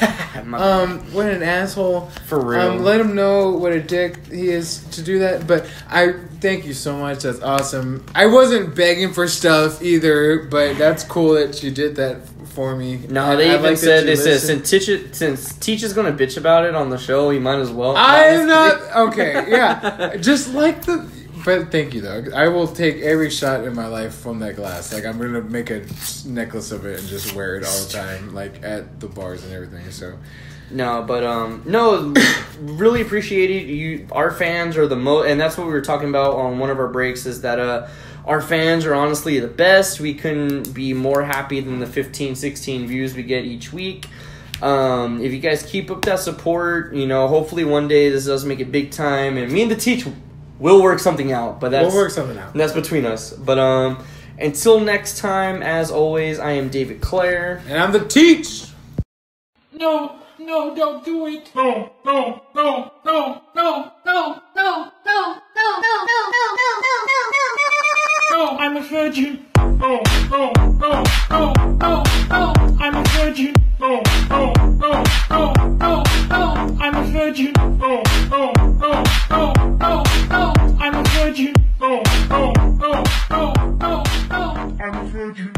what an asshole. For real. Let him know what a dick he is to do that. But I thank you so much. That's awesome. I wasn't begging for stuff either, but that's cool that you did that for me. No, they even said since Teach is gonna bitch about it on the show, you might as well. I'm not okay. Yeah, just like the. But thank you though. I will take every shot in my life from that glass. Like I'm gonna make a necklace of it and just wear it all the time, like at the bars and everything. So. No, but no, really appreciate it. You, our fans are the most, and that's what we were talking about on one of our breaks. Is that our fans are honestly the best. We couldn't be more happy than the 15, 16 views we get each week. If you guys keep up that support, you know, hopefully one day this does make it big time, and me and the Teach will work something out. But we'll work something out. That's between us. But until next time, as always, I am David Clare, and I'm the Teach. No, don't do it. No. No, I'm a virgin. No. I'm a virgin. No. I'm a virgin. No. I'm a virgin. No. I'm a virgin.